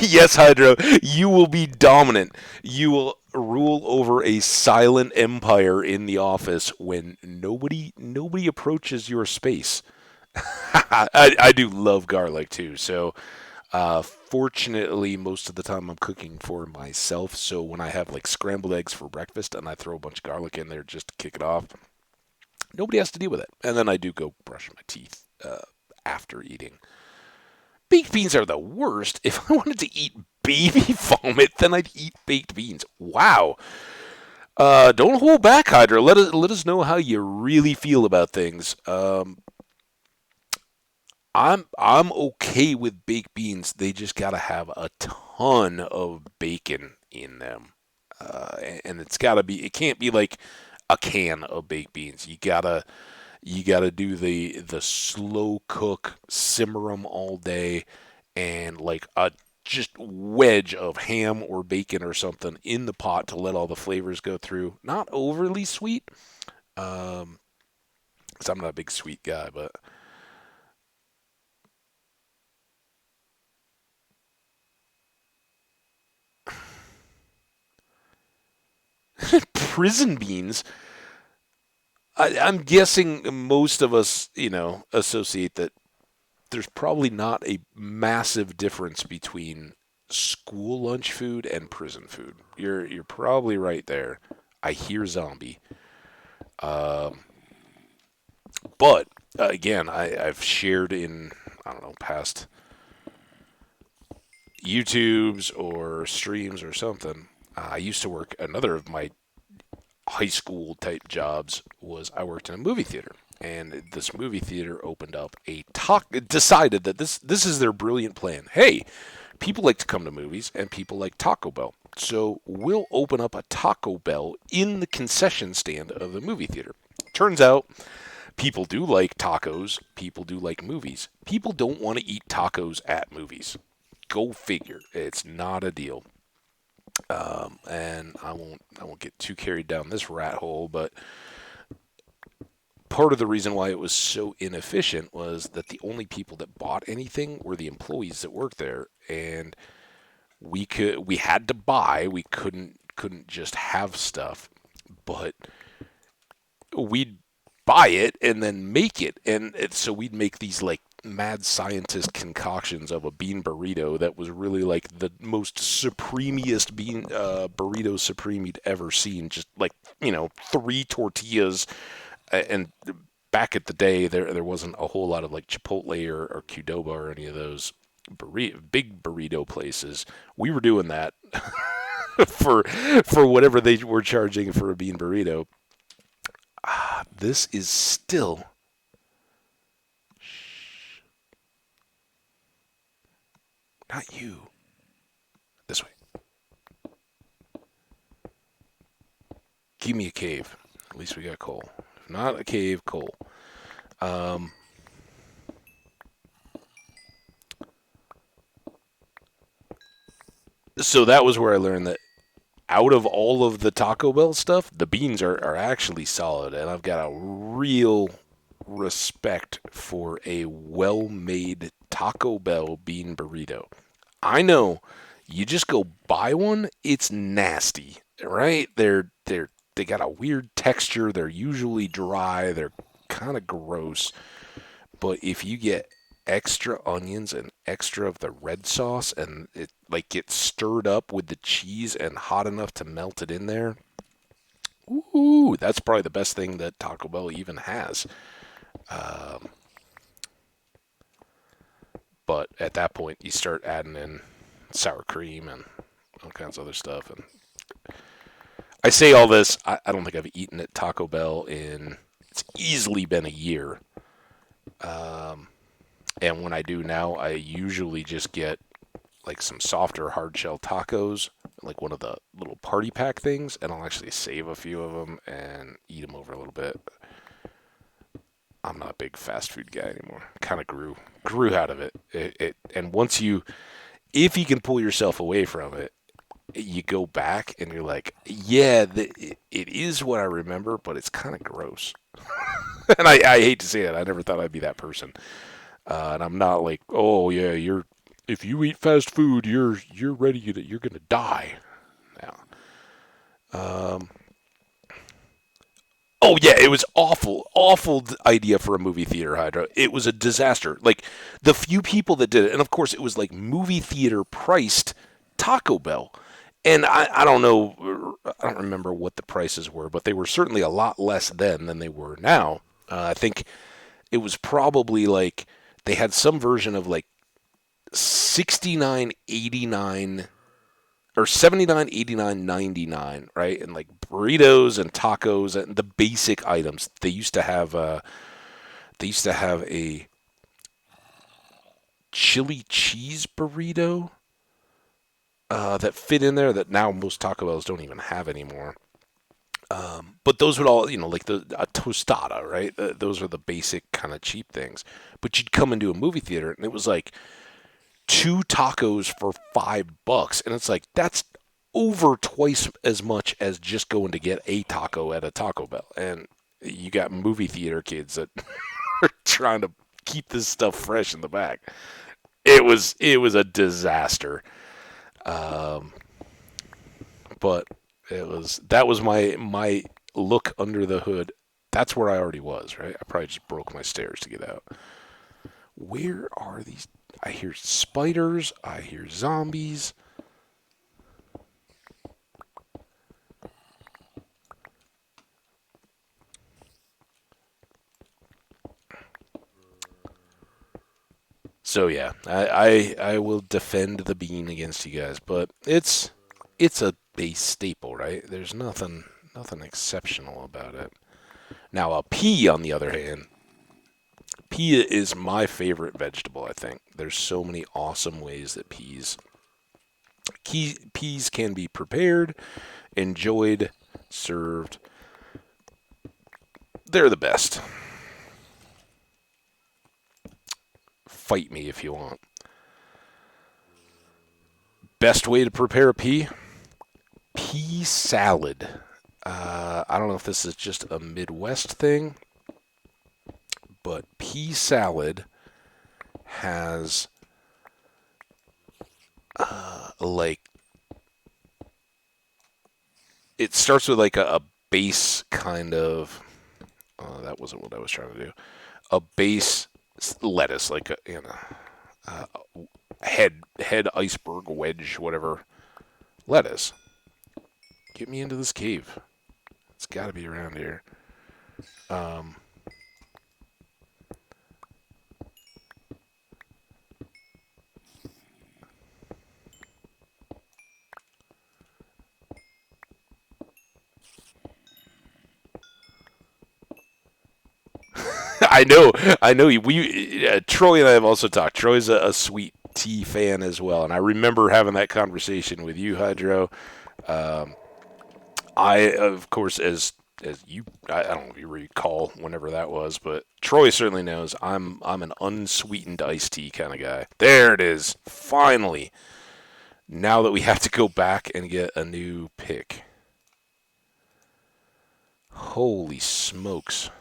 Yes, Hydro, you will be dominant. You will rule over a silent empire in the office when nobody approaches your space. I do love garlic too. So, fortunately, most of the time I'm cooking for myself. So when I have like scrambled eggs for breakfast and I throw a bunch of garlic in there just to kick it off, nobody has to deal with it. And then I do go brush my teeth after eating. Baked beans are the worst. If I wanted to eat baby vomit, then I'd eat baked beans. Wow. Don't hold back, Hydra. Let us know how you really feel about things. I'm okay with baked beans. They just gotta have a ton of bacon in them, and it's gotta be. It can't be like a can of baked beans. You gotta do the slow cook, simmer them all day, and like a just wedge of ham or bacon or something in the pot to let all the flavors go through. Not overly sweet, um, 'cause I'm not a big sweet guy, but prison beans. I'm guessing most of us, associate that there's probably not a massive difference between school lunch food and prison food. You're probably right there. I hear zombie. Um, but again, I've shared in, I don't know, past YouTubes or streams or something. I used to work, another of my high school type jobs was I worked in a movie theater. And this movie theater opened up decided that this is their brilliant plan. Hey, people like to come to movies and people like Taco Bell. So we'll open up a Taco Bell in the concession stand of the movie theater. Turns out people do like tacos, people do like movies. People don't want to eat tacos at movies. Go figure. It's not a deal. And I won't get too carried down this rat hole, but part of the reason why it was so inefficient was that the only people that bought anything were the employees that worked there, and we had to buy. We couldn't just have stuff, but we'd buy it and then make it, and so we'd make these like mad scientist concoctions of a bean burrito that was really like the most supremiest bean burrito supreme you'd ever seen. Just like three tortillas, and back at the day there wasn't a whole lot of like Chipotle or Qdoba or any of those big burrito places. We were doing that for whatever they were charging for a bean burrito. This is still. Shh, not you. This way. Give me a cave. At least we got coal. If not a cave, coal. Um, So that was where I learned that out of all of the Taco Bell stuff, the beans are actually solid, and I've got a real respect for a well-made Taco Bell bean burrito. I know you just go buy one, it's nasty, right? They got a weird texture. They're usually dry. They're kind of gross. But if you get extra onions and extra of the red sauce and it like gets stirred up with the cheese and hot enough to melt it in there, ooh, that's probably the best thing that Taco Bell even has. Um, but at that point, you start adding in sour cream and all kinds of other stuff. And I say all this, I don't think I've eaten at Taco Bell in, it's easily been a year. Um, and when I do now, I usually just get like some softer hard shell tacos, like one of the little party pack things, and I'll actually save a few of them and eat them over a little bit. I'm not a big fast food guy anymore. Kind of grew out of it. And once you, if you can pull yourself away from it, you go back and you're like, yeah, it is what I remember, but it's kind of gross. And I hate to say it. I never thought I'd be that person. And I'm not like, oh yeah, if you eat fast food, you're ready to you're gonna die. Now, um, oh yeah, it was awful idea for a movie theater, Hydra. It was a disaster. Like the few people that did it, and of course it was like movie theater priced Taco Bell. And I don't know, I don't remember what the prices were, but they were certainly a lot less then than they were now. I think it was probably like they had some version of like 69.89 or 79.89.99, right? And like burritos and tacos and the basic items. They used to have a chili cheese burrito that fit in there that now most Taco Bells don't even have anymore. But those would all, like a tostada, right? Those are the basic kind of cheap things. But you'd come into a movie theater and it was like two tacos for $5, and it's like that's over twice as much as just going to get a taco at a Taco Bell. And you got movie theater kids that are trying to keep this stuff fresh in the back. It was a disaster. Um, but that was my look under the hood. That's where I already was, right? I probably just broke my stairs to get out. Where are these? I hear spiders. I hear zombies. So yeah, I will defend the bean against you guys, but it's a base staple, right? There's nothing exceptional about it. Now a pea, on the other hand, pea is my favorite vegetable. I think there's so many awesome ways that peas can be prepared, enjoyed, served. They're the best. Fight me if you want. Best way to prepare a pea? Pea salad. I don't know if this is just a Midwest thing, but pea salad has like it starts with like a base kind of. That wasn't what I was trying to do. A base lettuce, like a head iceberg wedge, whatever lettuce. Get me into this cave. It's got to be around here. Um, I know. We Troy and I have also talked. Troy's a sweet tea fan as well, and I remember having that conversation with you, Hydro. Um, I, of course, as you, I don't know if you recall whenever that was, but Troy certainly knows I'm an unsweetened iced tea kind of guy. There it is, finally. Now that we have to go back and get a new pick. Holy smokes.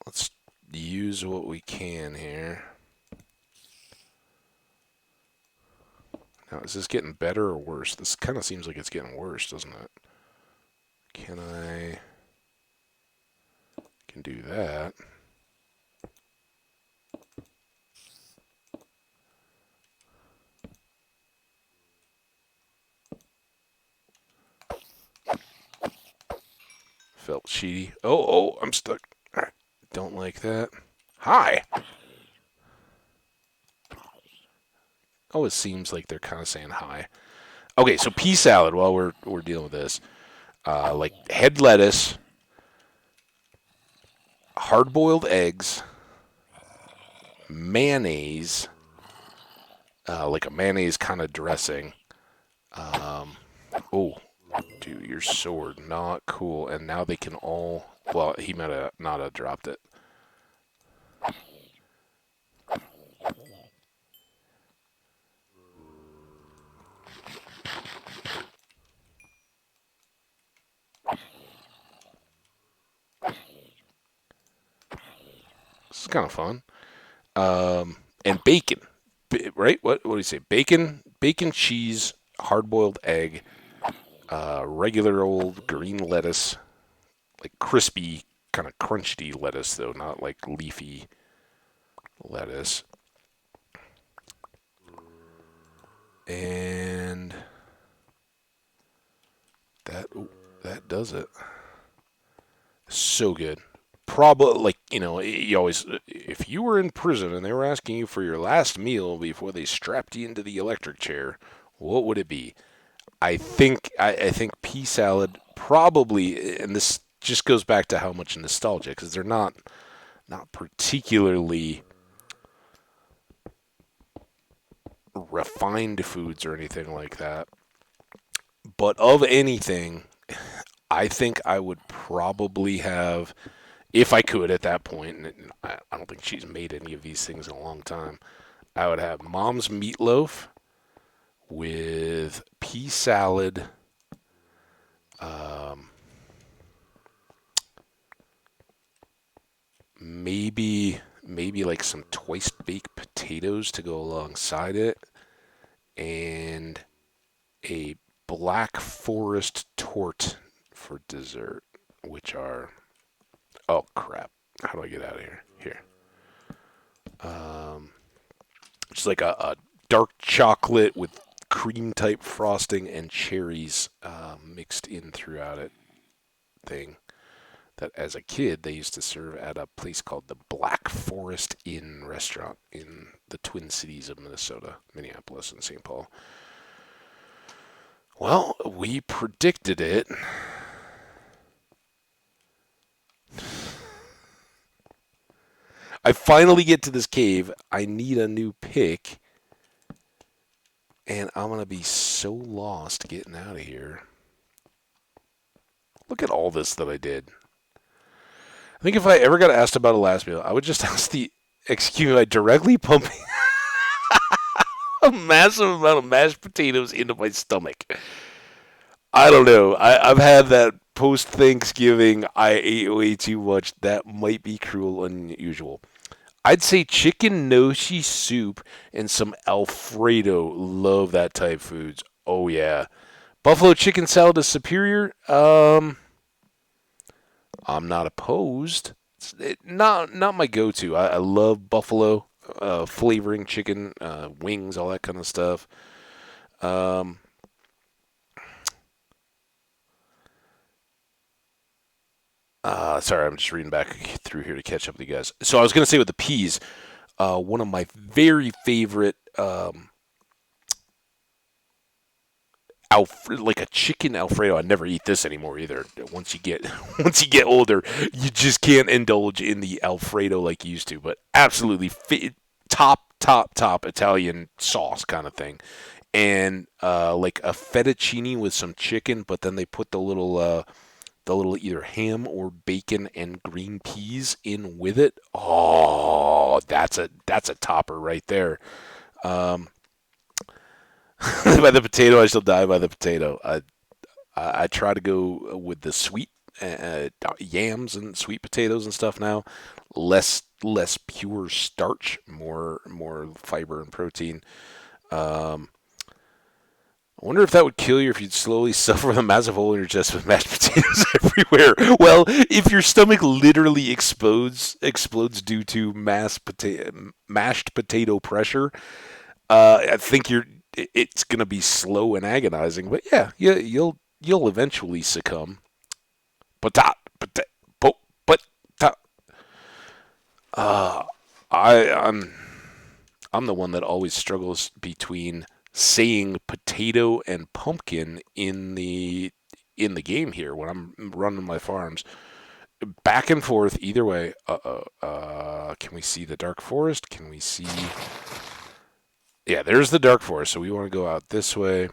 Let's use what we can here. Now, is this getting better or worse? This kind of seems like it's getting worse, doesn't it? Can do that. Felt cheaty. Oh, I'm stuck. All right. Don't like that. Hi. Oh, it seems like they're kind of saying hi. Okay, so pea salad while we're dealing with this. Like head lettuce, hard-boiled eggs, mayonnaise, like a mayonnaise kind of dressing. Oh, dude, your sword, not cool. And now they can all. Well, he might have not have dropped it. This is kind of fun. And bacon, right? What do you say? Bacon, cheese, hard-boiled egg, regular old green lettuce, like crispy, kind of crunchy lettuce though, not like leafy lettuce. And that does it. So good. Probably like you always if you were in prison and they were asking you for your last meal before they strapped you into the electric chair, what would it be? I think pea salad probably, and this just goes back to how much nostalgia because they're not particularly refined foods or anything like that. But of anything, I think I would probably have, if I could at that point, and I don't think she's made any of these things in a long time, I would have mom's meatloaf with pea salad, um, maybe like some twice baked potatoes to go alongside it, and a Black Forest tort for dessert, which are, oh crap, how do I get out of here? Here, um, it's like a dark chocolate with cream type frosting and cherries mixed in throughout it thing. That as a kid they used to serve at a place called the Black Forest Inn restaurant in the Twin Cities of Minnesota, Minneapolis, and St. Paul. Well, we predicted it. I finally get to this cave. I need a new pick. And I'm going to be so lost getting out of here. Look at all this that I did. I think if I ever got asked about a last meal, I would just ask the execute by directly pumping a massive amount of mashed potatoes into my stomach. I don't know. I've had that post Thanksgiving. I ate way too much. That might be cruel and unusual. I'd say chicken noshi soup and some Alfredo. Love that type foods. Oh yeah. Buffalo chicken salad is superior. I'm not opposed. Not my go-to. I love buffalo flavoring, chicken wings, all that kind of stuff. Um, sorry, I'm just reading back through here to catch up with you guys. So I was gonna say with the peas, one of my very favorite like a chicken Alfredo. I never eat this anymore either. Once you get once you get older, you just can't indulge in the Alfredo like you used to. But absolutely top Italian sauce kind of thing, and like a fettuccine with some chicken, but then they put the little either ham or bacon and green peas in with it. Oh, that's a topper right there. Um, by the potato, I shall die by the potato. I try to go with the sweet yams and sweet potatoes and stuff now. Less pure starch, more fiber and protein. Um, I wonder if that would kill you if you'd slowly suffer with a massive hole in your chest with mashed potatoes everywhere. Well, if your stomach literally explodes due to mashed potato pressure, I think it's gonna be slow and agonizing. But yeah, you'll eventually succumb. Patat, patat, po, patat. Uh, I'm the one that always struggles between saying potato and pumpkin in the game here when I'm running my farms. Back and forth either way. Can we see the dark forest? Can we see? Yeah, there's the dark forest. So we want to go out this way.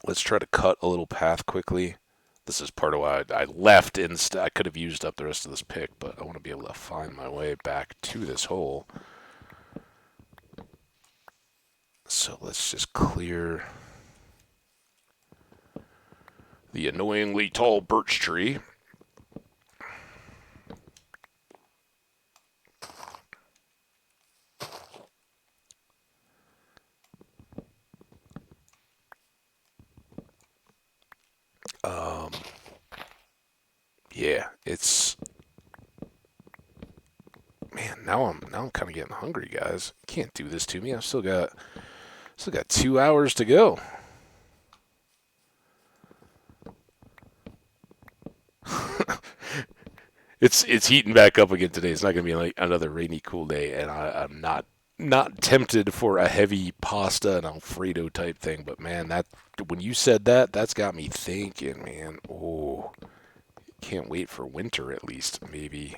Let's try to cut a little path quickly. This is part of why I left. I could have used up the rest of this pick, but I want to be able to find my way back to this hole. So let's just clear the annoyingly tall birch tree. Um, yeah, it's man. Now I'm kind of getting hungry, guys. Can't do this to me. I've still got 2 hours to go. It's heating back up again today. It's not gonna be like another rainy, cool day, and I'm not tempted for a heavy pasta and Alfredo type thing. But man, that when you said that, that's got me thinking, man. Oh, can't wait for winter at least. Maybe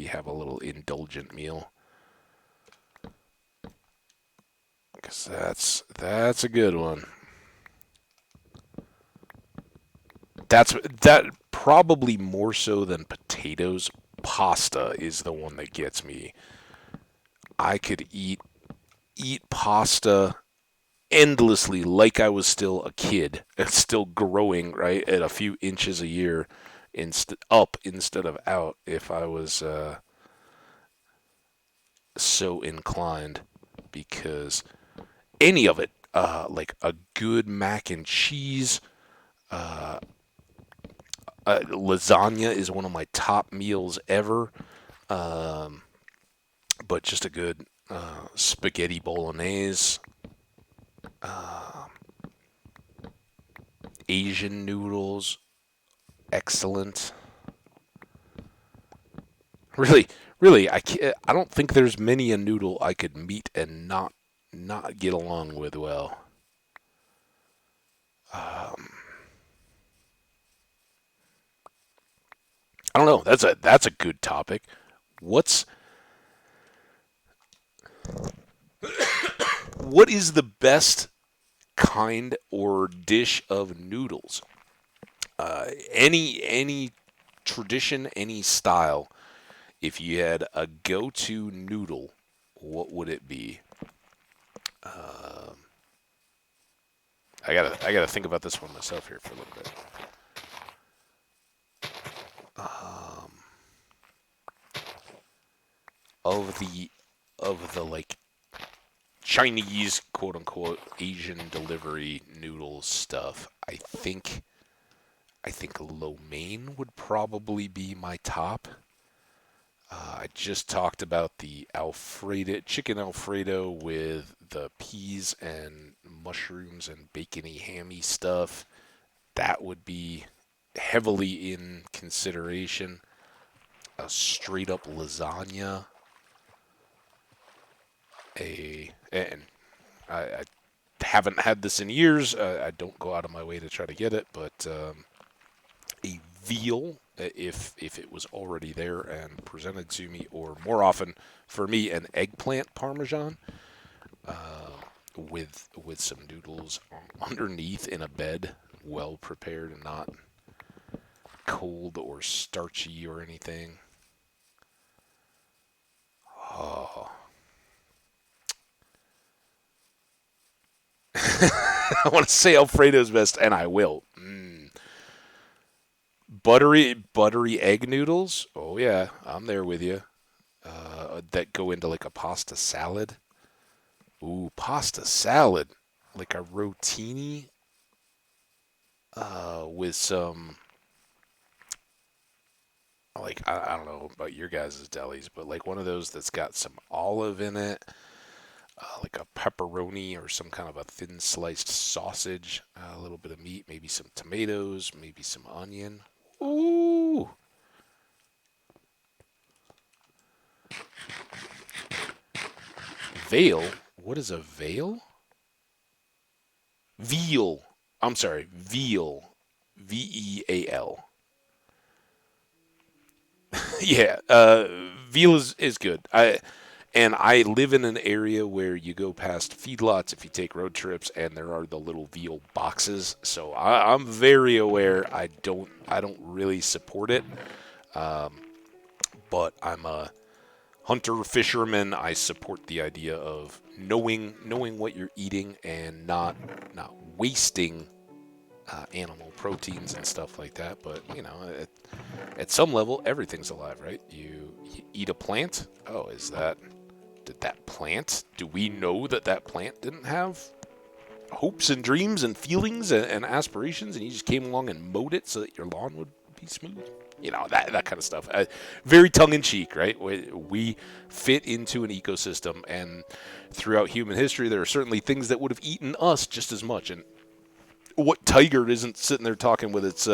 have a little indulgent meal. Because that's a good one. That probably more so than potatoes. Pasta is the one that gets me. I could eat pasta endlessly like I was still a kid and still growing right at a few inches a year, up instead of out if I was so inclined. Because any of it, like a good mac and cheese, uh, lasagna is one of my top meals ever. Um, but just a good spaghetti bolognese, uh, Asian noodles, excellent. Really, really, I don't think there's many a noodle I could meet and not get along with well. Um, I don't know. That's a good topic. What's what is the best kind or dish of noodles? Any tradition, any style. If you had a go-to noodle, what would it be? Um, I gotta think about this one myself here for a little bit. Um, of the like Chinese quote unquote Asian delivery noodle stuff, I think lo mein would probably be my top. I just talked about the Alfredo chicken Alfredo with the peas and mushrooms and bacony hammy stuff. That would be heavily in consideration. A straight up lasagna, and I haven't had this in years. I don't go out of my way to try to get it, but a veal, if it was already there and presented to me, or more often for me, an eggplant parmesan with some noodles underneath in a bed, well prepared and not cold or starchy or anything. Oh. I want to say Alfredo's best, and I will. Buttery egg noodles. Oh yeah, I'm there with you. That go into like a pasta salad. Ooh, pasta salad, like a rotini, with some, like, I don't know about your guys' delis, but like one of those that's got some olive in it, like a pepperoni or some kind of a thin sliced sausage, a little bit of meat, maybe some tomatoes, maybe some onion. Ooh, veal. What is a veal? Veal. I'm sorry, veal. Veal. Yeah, veal is good. I live in an area where you go past feedlots if you take road trips, and there are the little veal boxes. So I'm very aware. I don't really support it, but I'm a hunter fisherman. I support the idea of knowing what you're eating and not wasting animal proteins and stuff like that. But at some level, everything's alive, right? You eat a plant. Oh, did that plant? Do we know that plant didn't have hopes and dreams and feelings and aspirations, and you just came along and mowed it so that your lawn would be smooth? That kind of stuff. Very tongue in cheek, right? We fit into an ecosystem, and throughout human history, there are certainly things that would have eaten us just as much. And what tiger isn't sitting there talking with its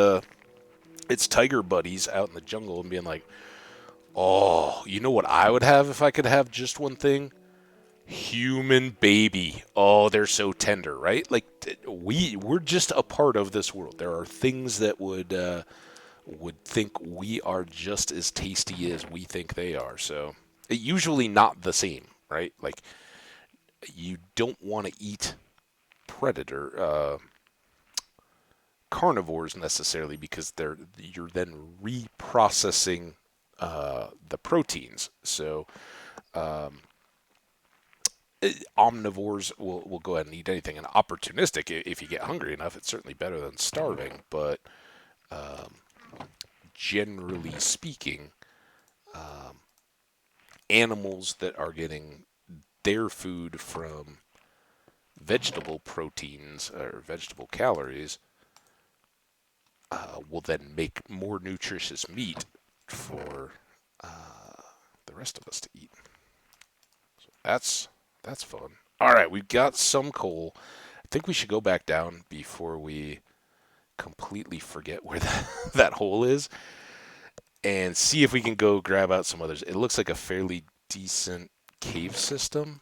tiger buddies out in the jungle and being like, "Oh, you know what I would have if I could have just one thing? Human baby. Oh, they're so tender, right? Like we're just a part of this world. There are things that would think we are just as tasty as we think they are. So usually not the same, right? Like you don't want to eat predator carnivores necessarily because you're then reprocessing the proteins. So omnivores will go ahead and eat anything. And opportunistic, if you get hungry enough, it's certainly better than starving. But generally speaking, animals that are getting their food from vegetable proteins or vegetable calories will then make more nutritious meat for the rest of us to eat. So that's fun. All right, we've got some coal. I think we should go back down before we completely forget where that hole is, and see if we can go grab out some others. It looks like a fairly decent cave system.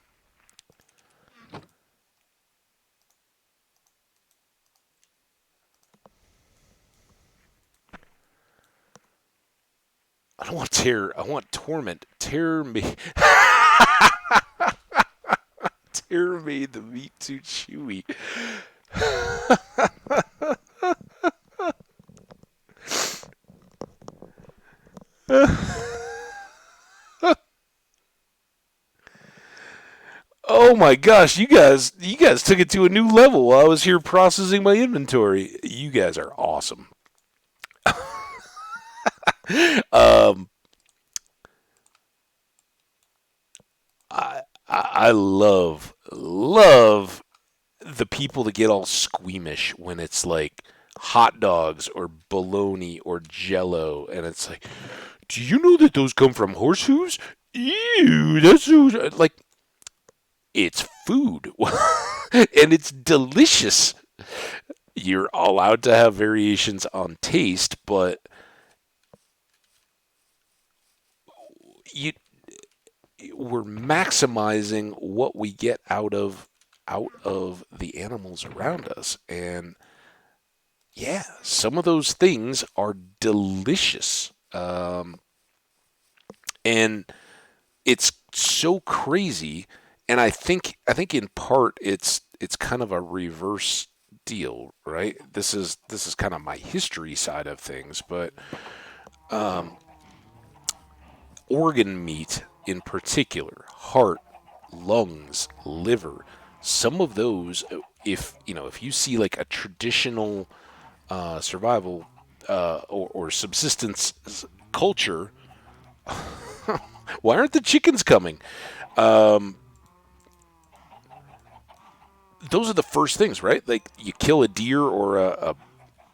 I don't want tear. I want torment. Tear me. Tear made the meat too chewy. Oh my gosh, you guys took it to a new level while I was here processing my inventory. You guys are awesome. Um, I love the people that get all squeamish when it's like hot dogs or bologna or jello, and it's like, do you know that those come from horse hooves? Ew, that's so like it's food and it's delicious. You're allowed to have variations on taste, but you we're maximizing what we get out of the animals around us. And yeah, some of those things are delicious. And it's so crazy. And I think in part it's kind of a reverse deal, right? This is kind of my history side of things, but organ meat in particular, heart, lungs, liver, some of those, if you see like a traditional survival or subsistence culture, why aren't the chickens coming? Um, those are the first things, right? Like you kill a deer or a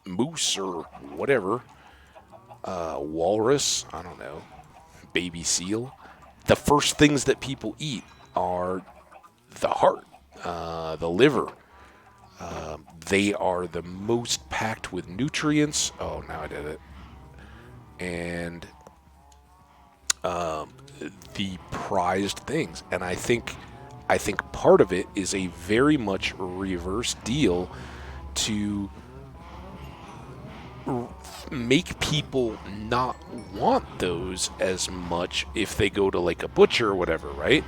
moose or whatever, walrus, I don't know, baby seal. The first things that people eat are the heart, the liver. They are the most packed with nutrients. Oh, now I did it. And the prized things. And I think part of it is a very much reverse deal to make people not want those as much if they go to like a butcher or whatever, right?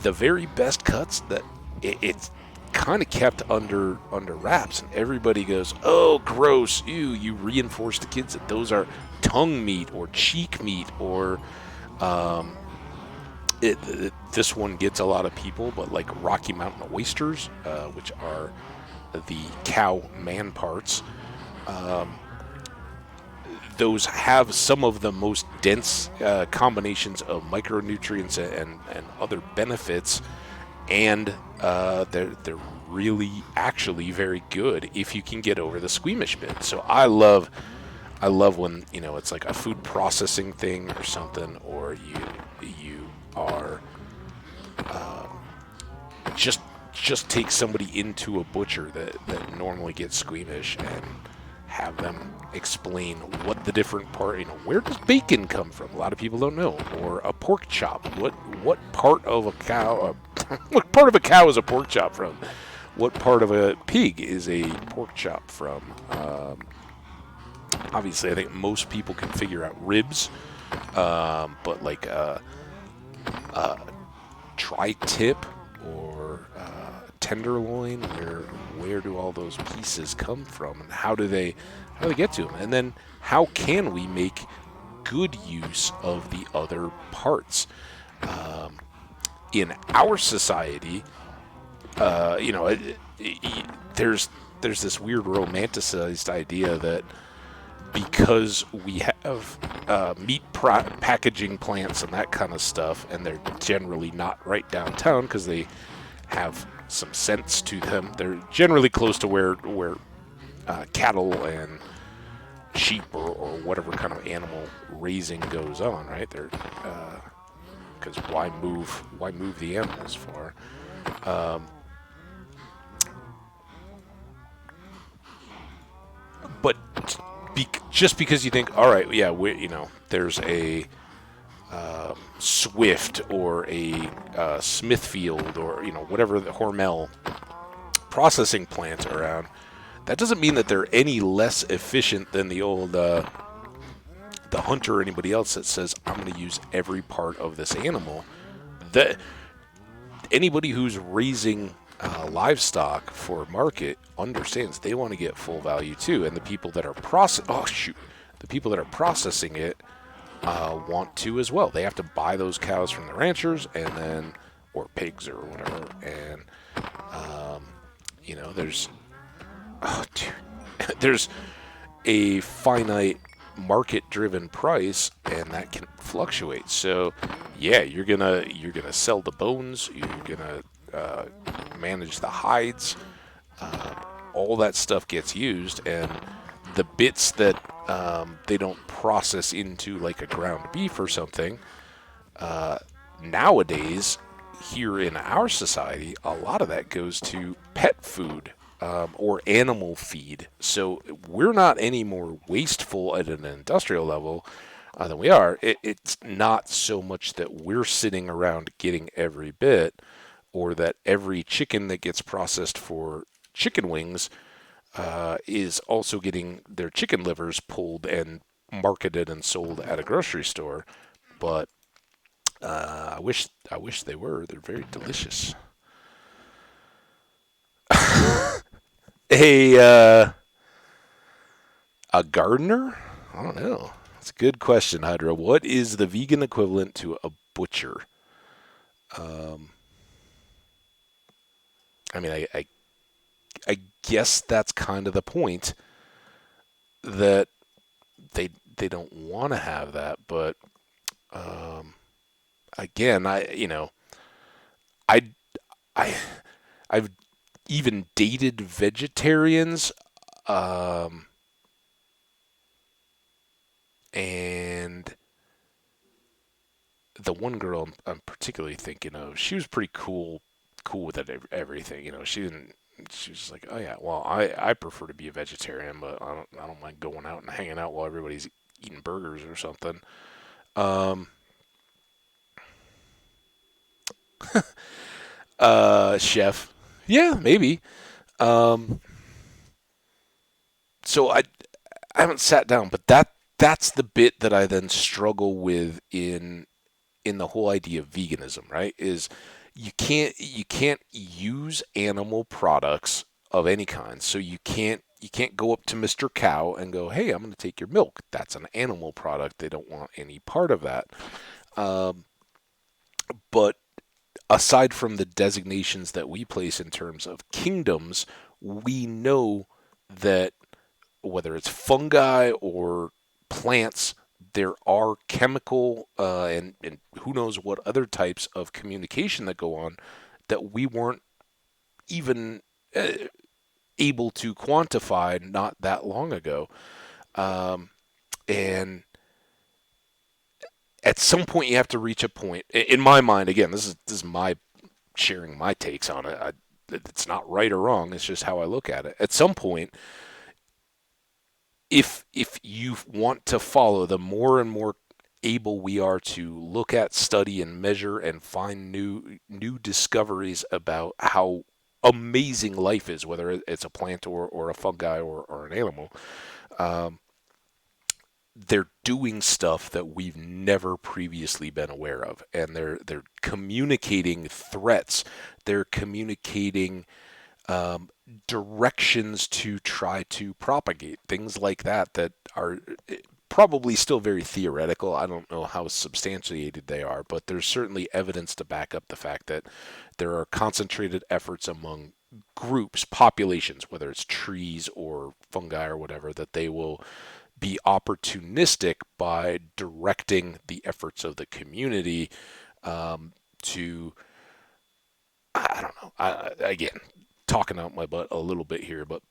The very best cuts that it's kind of kept under wraps, and everybody goes, "Oh, gross! Ew!" You reinforce the kids that those are tongue meat or cheek meat or this one gets a lot of people, but like Rocky Mountain oysters, which are the cow man parts. Those have some of the most dense combinations of micronutrients and other benefits, and they're really actually very good if you can get over the squeamish bit. So I love when it's like a food processing thing or something, or you are just take somebody into a butcher that normally gets squeamish and have them explain what the different part, where does bacon come from? A lot of people don't know. Or a pork chop. What part of a cow, what part of a cow is a pork chop from? What part of a pig is a pork chop from? Obviously, I think most people can figure out ribs, but like tri-tip or tenderloin, where do all those pieces come from, and how do they get to them, and then how can we make good use of the other parts? In our society, there's this weird romanticized idea that because we have meat packaging plants and that kind of stuff, and they're generally not right downtown because they have some sense to them. They're generally close to where cattle and sheep or whatever kind of animal raising goes on, right? They're because why move the animals far? But just because you think, all right, yeah, there's a Swift or a Smithfield or whatever the Hormel processing plants around, that doesn't mean that they're any less efficient than the old the hunter or anybody else that says, I'm going to use every part of this animal. That anybody who's raising livestock for market understands they want to get full value too, and the people that are processing it want to as well. They have to buy those cows from the ranchers or pigs or whatever, and there's there's a finite market-driven price, and that can fluctuate. So, yeah, you're gonna sell the bones. You're gonna manage the hides. All that stuff gets used, and the bits that they don't process into like a ground beef or something. Nowadays, here in our society, a lot of that goes to pet food or animal feed. So we're not any more wasteful at an industrial level than we are. It's not so much that we're sitting around getting every bit, or that every chicken that gets processed for chicken wings is also getting their chicken livers pulled and marketed and sold at a grocery store. But I wish they were. They're very delicious. A gardener? I don't know. That's a good question, Hydra. What is the vegan equivalent to a butcher? Um, I mean, I guess that's kind of the point that they don't want to have that, but um, again, I I I've even dated vegetarians, um, and the one girl I'm particularly thinking of, she was pretty cool with it, everything. She didn't. She was like, oh yeah, well, I prefer to be a vegetarian, but I don't mind going out and hanging out while everybody's eating burgers or something. Um, chef, yeah, maybe. Um, so I haven't sat down, but that's the bit that I then struggle with in the whole idea of veganism, right? Is you can't use animal products of any kind. So you can't go up to Mr. Cow and go, "Hey, I'm going to take your milk." That's an animal product. They don't want any part of that. Um, but aside from the designations that we place in terms of kingdoms, we know that whether it's fungi or plants, there are chemical and who knows what other types of communication that go on that we weren't even uh, able to quantify not that long ago. Um, and at some point, you have to reach a point. In my mind, again, this is my sharing my takes on it. It's not right or wrong. It's just how I look at it. At some point, if you want to follow, the more and more able we are to look at, study, and measure and find new discoveries about how amazing life is, whether it's a plant or a fungi or an animal, um, they're doing stuff that we've never previously been aware of, and they're communicating threats. They're communicating um, directions to try to propagate things like that are probably still very theoretical. I don't know how substantiated they are, but there's certainly evidence to back up the fact that there are concentrated efforts among groups, populations, whether it's trees or fungi or whatever, that they will be opportunistic by directing the efforts of the community to I don't know. Again, talking out my butt a little bit here, but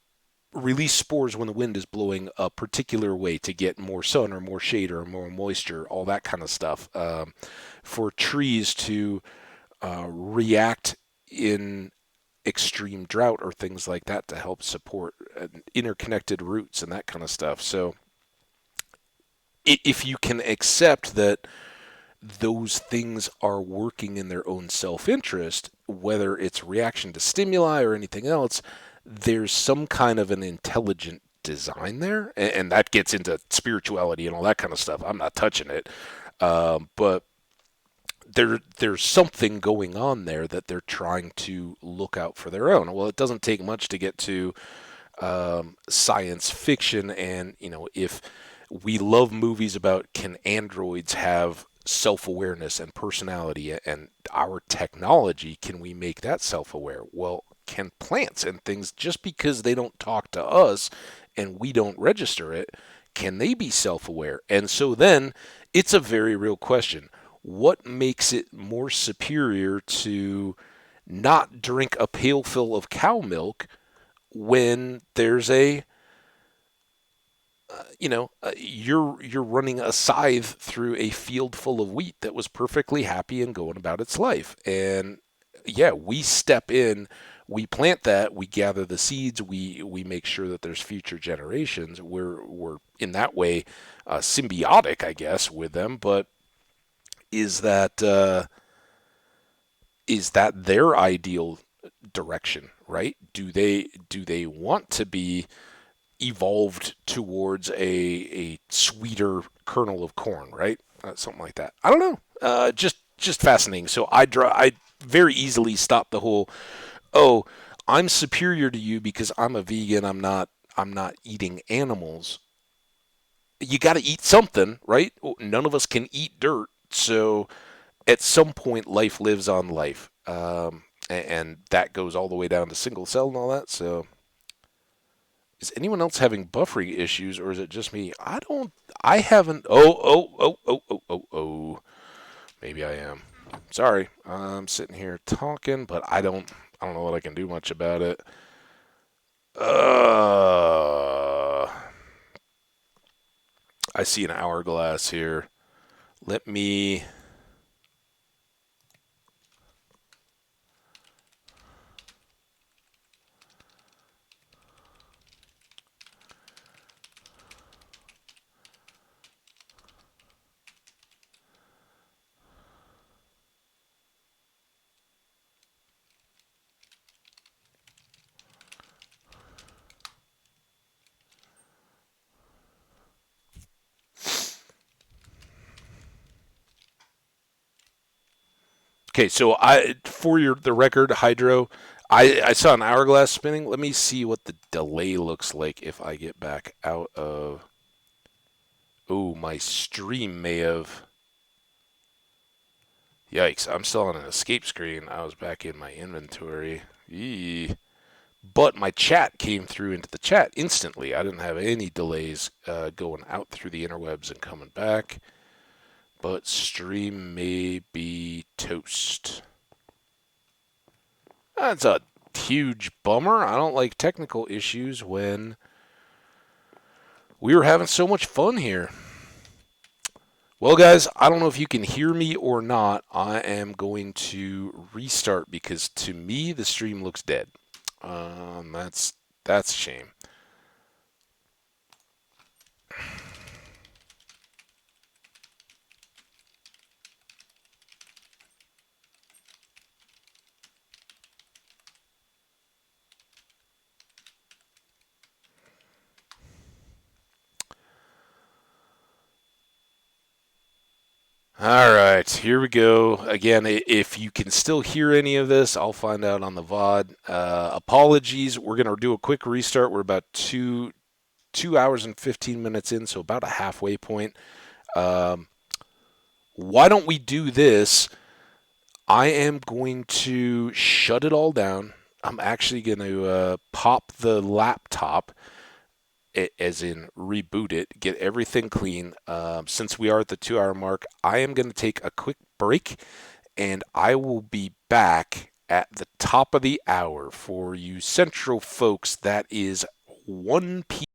release spores when the wind is blowing a particular way to get more sun or more shade or more moisture, all that kind of stuff. For trees to react in extreme drought or things like that to help support interconnected roots and that kind of stuff. So if you can accept that those things are working in their own self-interest, whether it's reaction to stimuli or anything else, there's some kind of an intelligent design there, and that gets into spirituality and all that kind of stuff. I'm not touching it, but there's something going on there that they're trying to look out for their own. Well, it doesn't take much to get to science fiction, and if we love movies about can androids have self-awareness and personality and our technology, can we make that self-aware? Well, can plants and things, just because they don't talk to us and we don't register it, can they be self-aware? And so then it's a very real question. What makes it more superior to not drink a pailful of cow milk when there's you're running a scythe through a field full of wheat that was perfectly happy and going about its life? And yeah, we step in, we plant that, we gather the seeds, we make sure that there's future generations. We're in that way symbiotic, I guess, with them. But is that is that their ideal direction, right? Do they want to be evolved towards a sweeter kernel of corn, right? Something like that. I don't know. Just fascinating. So I very easily stop the whole, oh, I'm superior to you because I'm a vegan. I'm not eating animals. You got to eat something, right? None of us can eat dirt. So at some point, life lives on life. and that goes all the way down to single cell and all that. So, is anyone else having buffering issues, or is it just me? I haven't. Oh. Maybe I am. Sorry, I'm sitting here talking, but I don't know what I can do much about it. Uh, I see an hourglass here. Let me. Okay, so for the record, Hydro, I saw an hourglass spinning. Let me see what the delay looks like if I get back out of. Oh, my stream may have. Yikes! I'm still on an escape screen. I was back in my inventory. Yee. But my chat came through into the chat instantly. I didn't have any delays going out through the interwebs and coming back. But stream may be toast. That's a huge bummer. I don't like technical issues when we were having so much fun here. Well, guys, I don't know if you can hear me or not. I am going to restart because to me the stream looks dead. That's a shame. All right, here we go. Again, if you can still hear any of this, I'll find out on the VOD. Apologies. We're going to do a quick restart. We're about 2 hours and 15 minutes in, so about a halfway point. Why don't we do this? I am going to shut it all down. I'm actually going to pop the laptop, as in reboot it, get everything clean. Since we are at the 2 hour mark, I am going to take a quick break, and I will be back at the top of the hour for you Central folks. That is 1 p.m.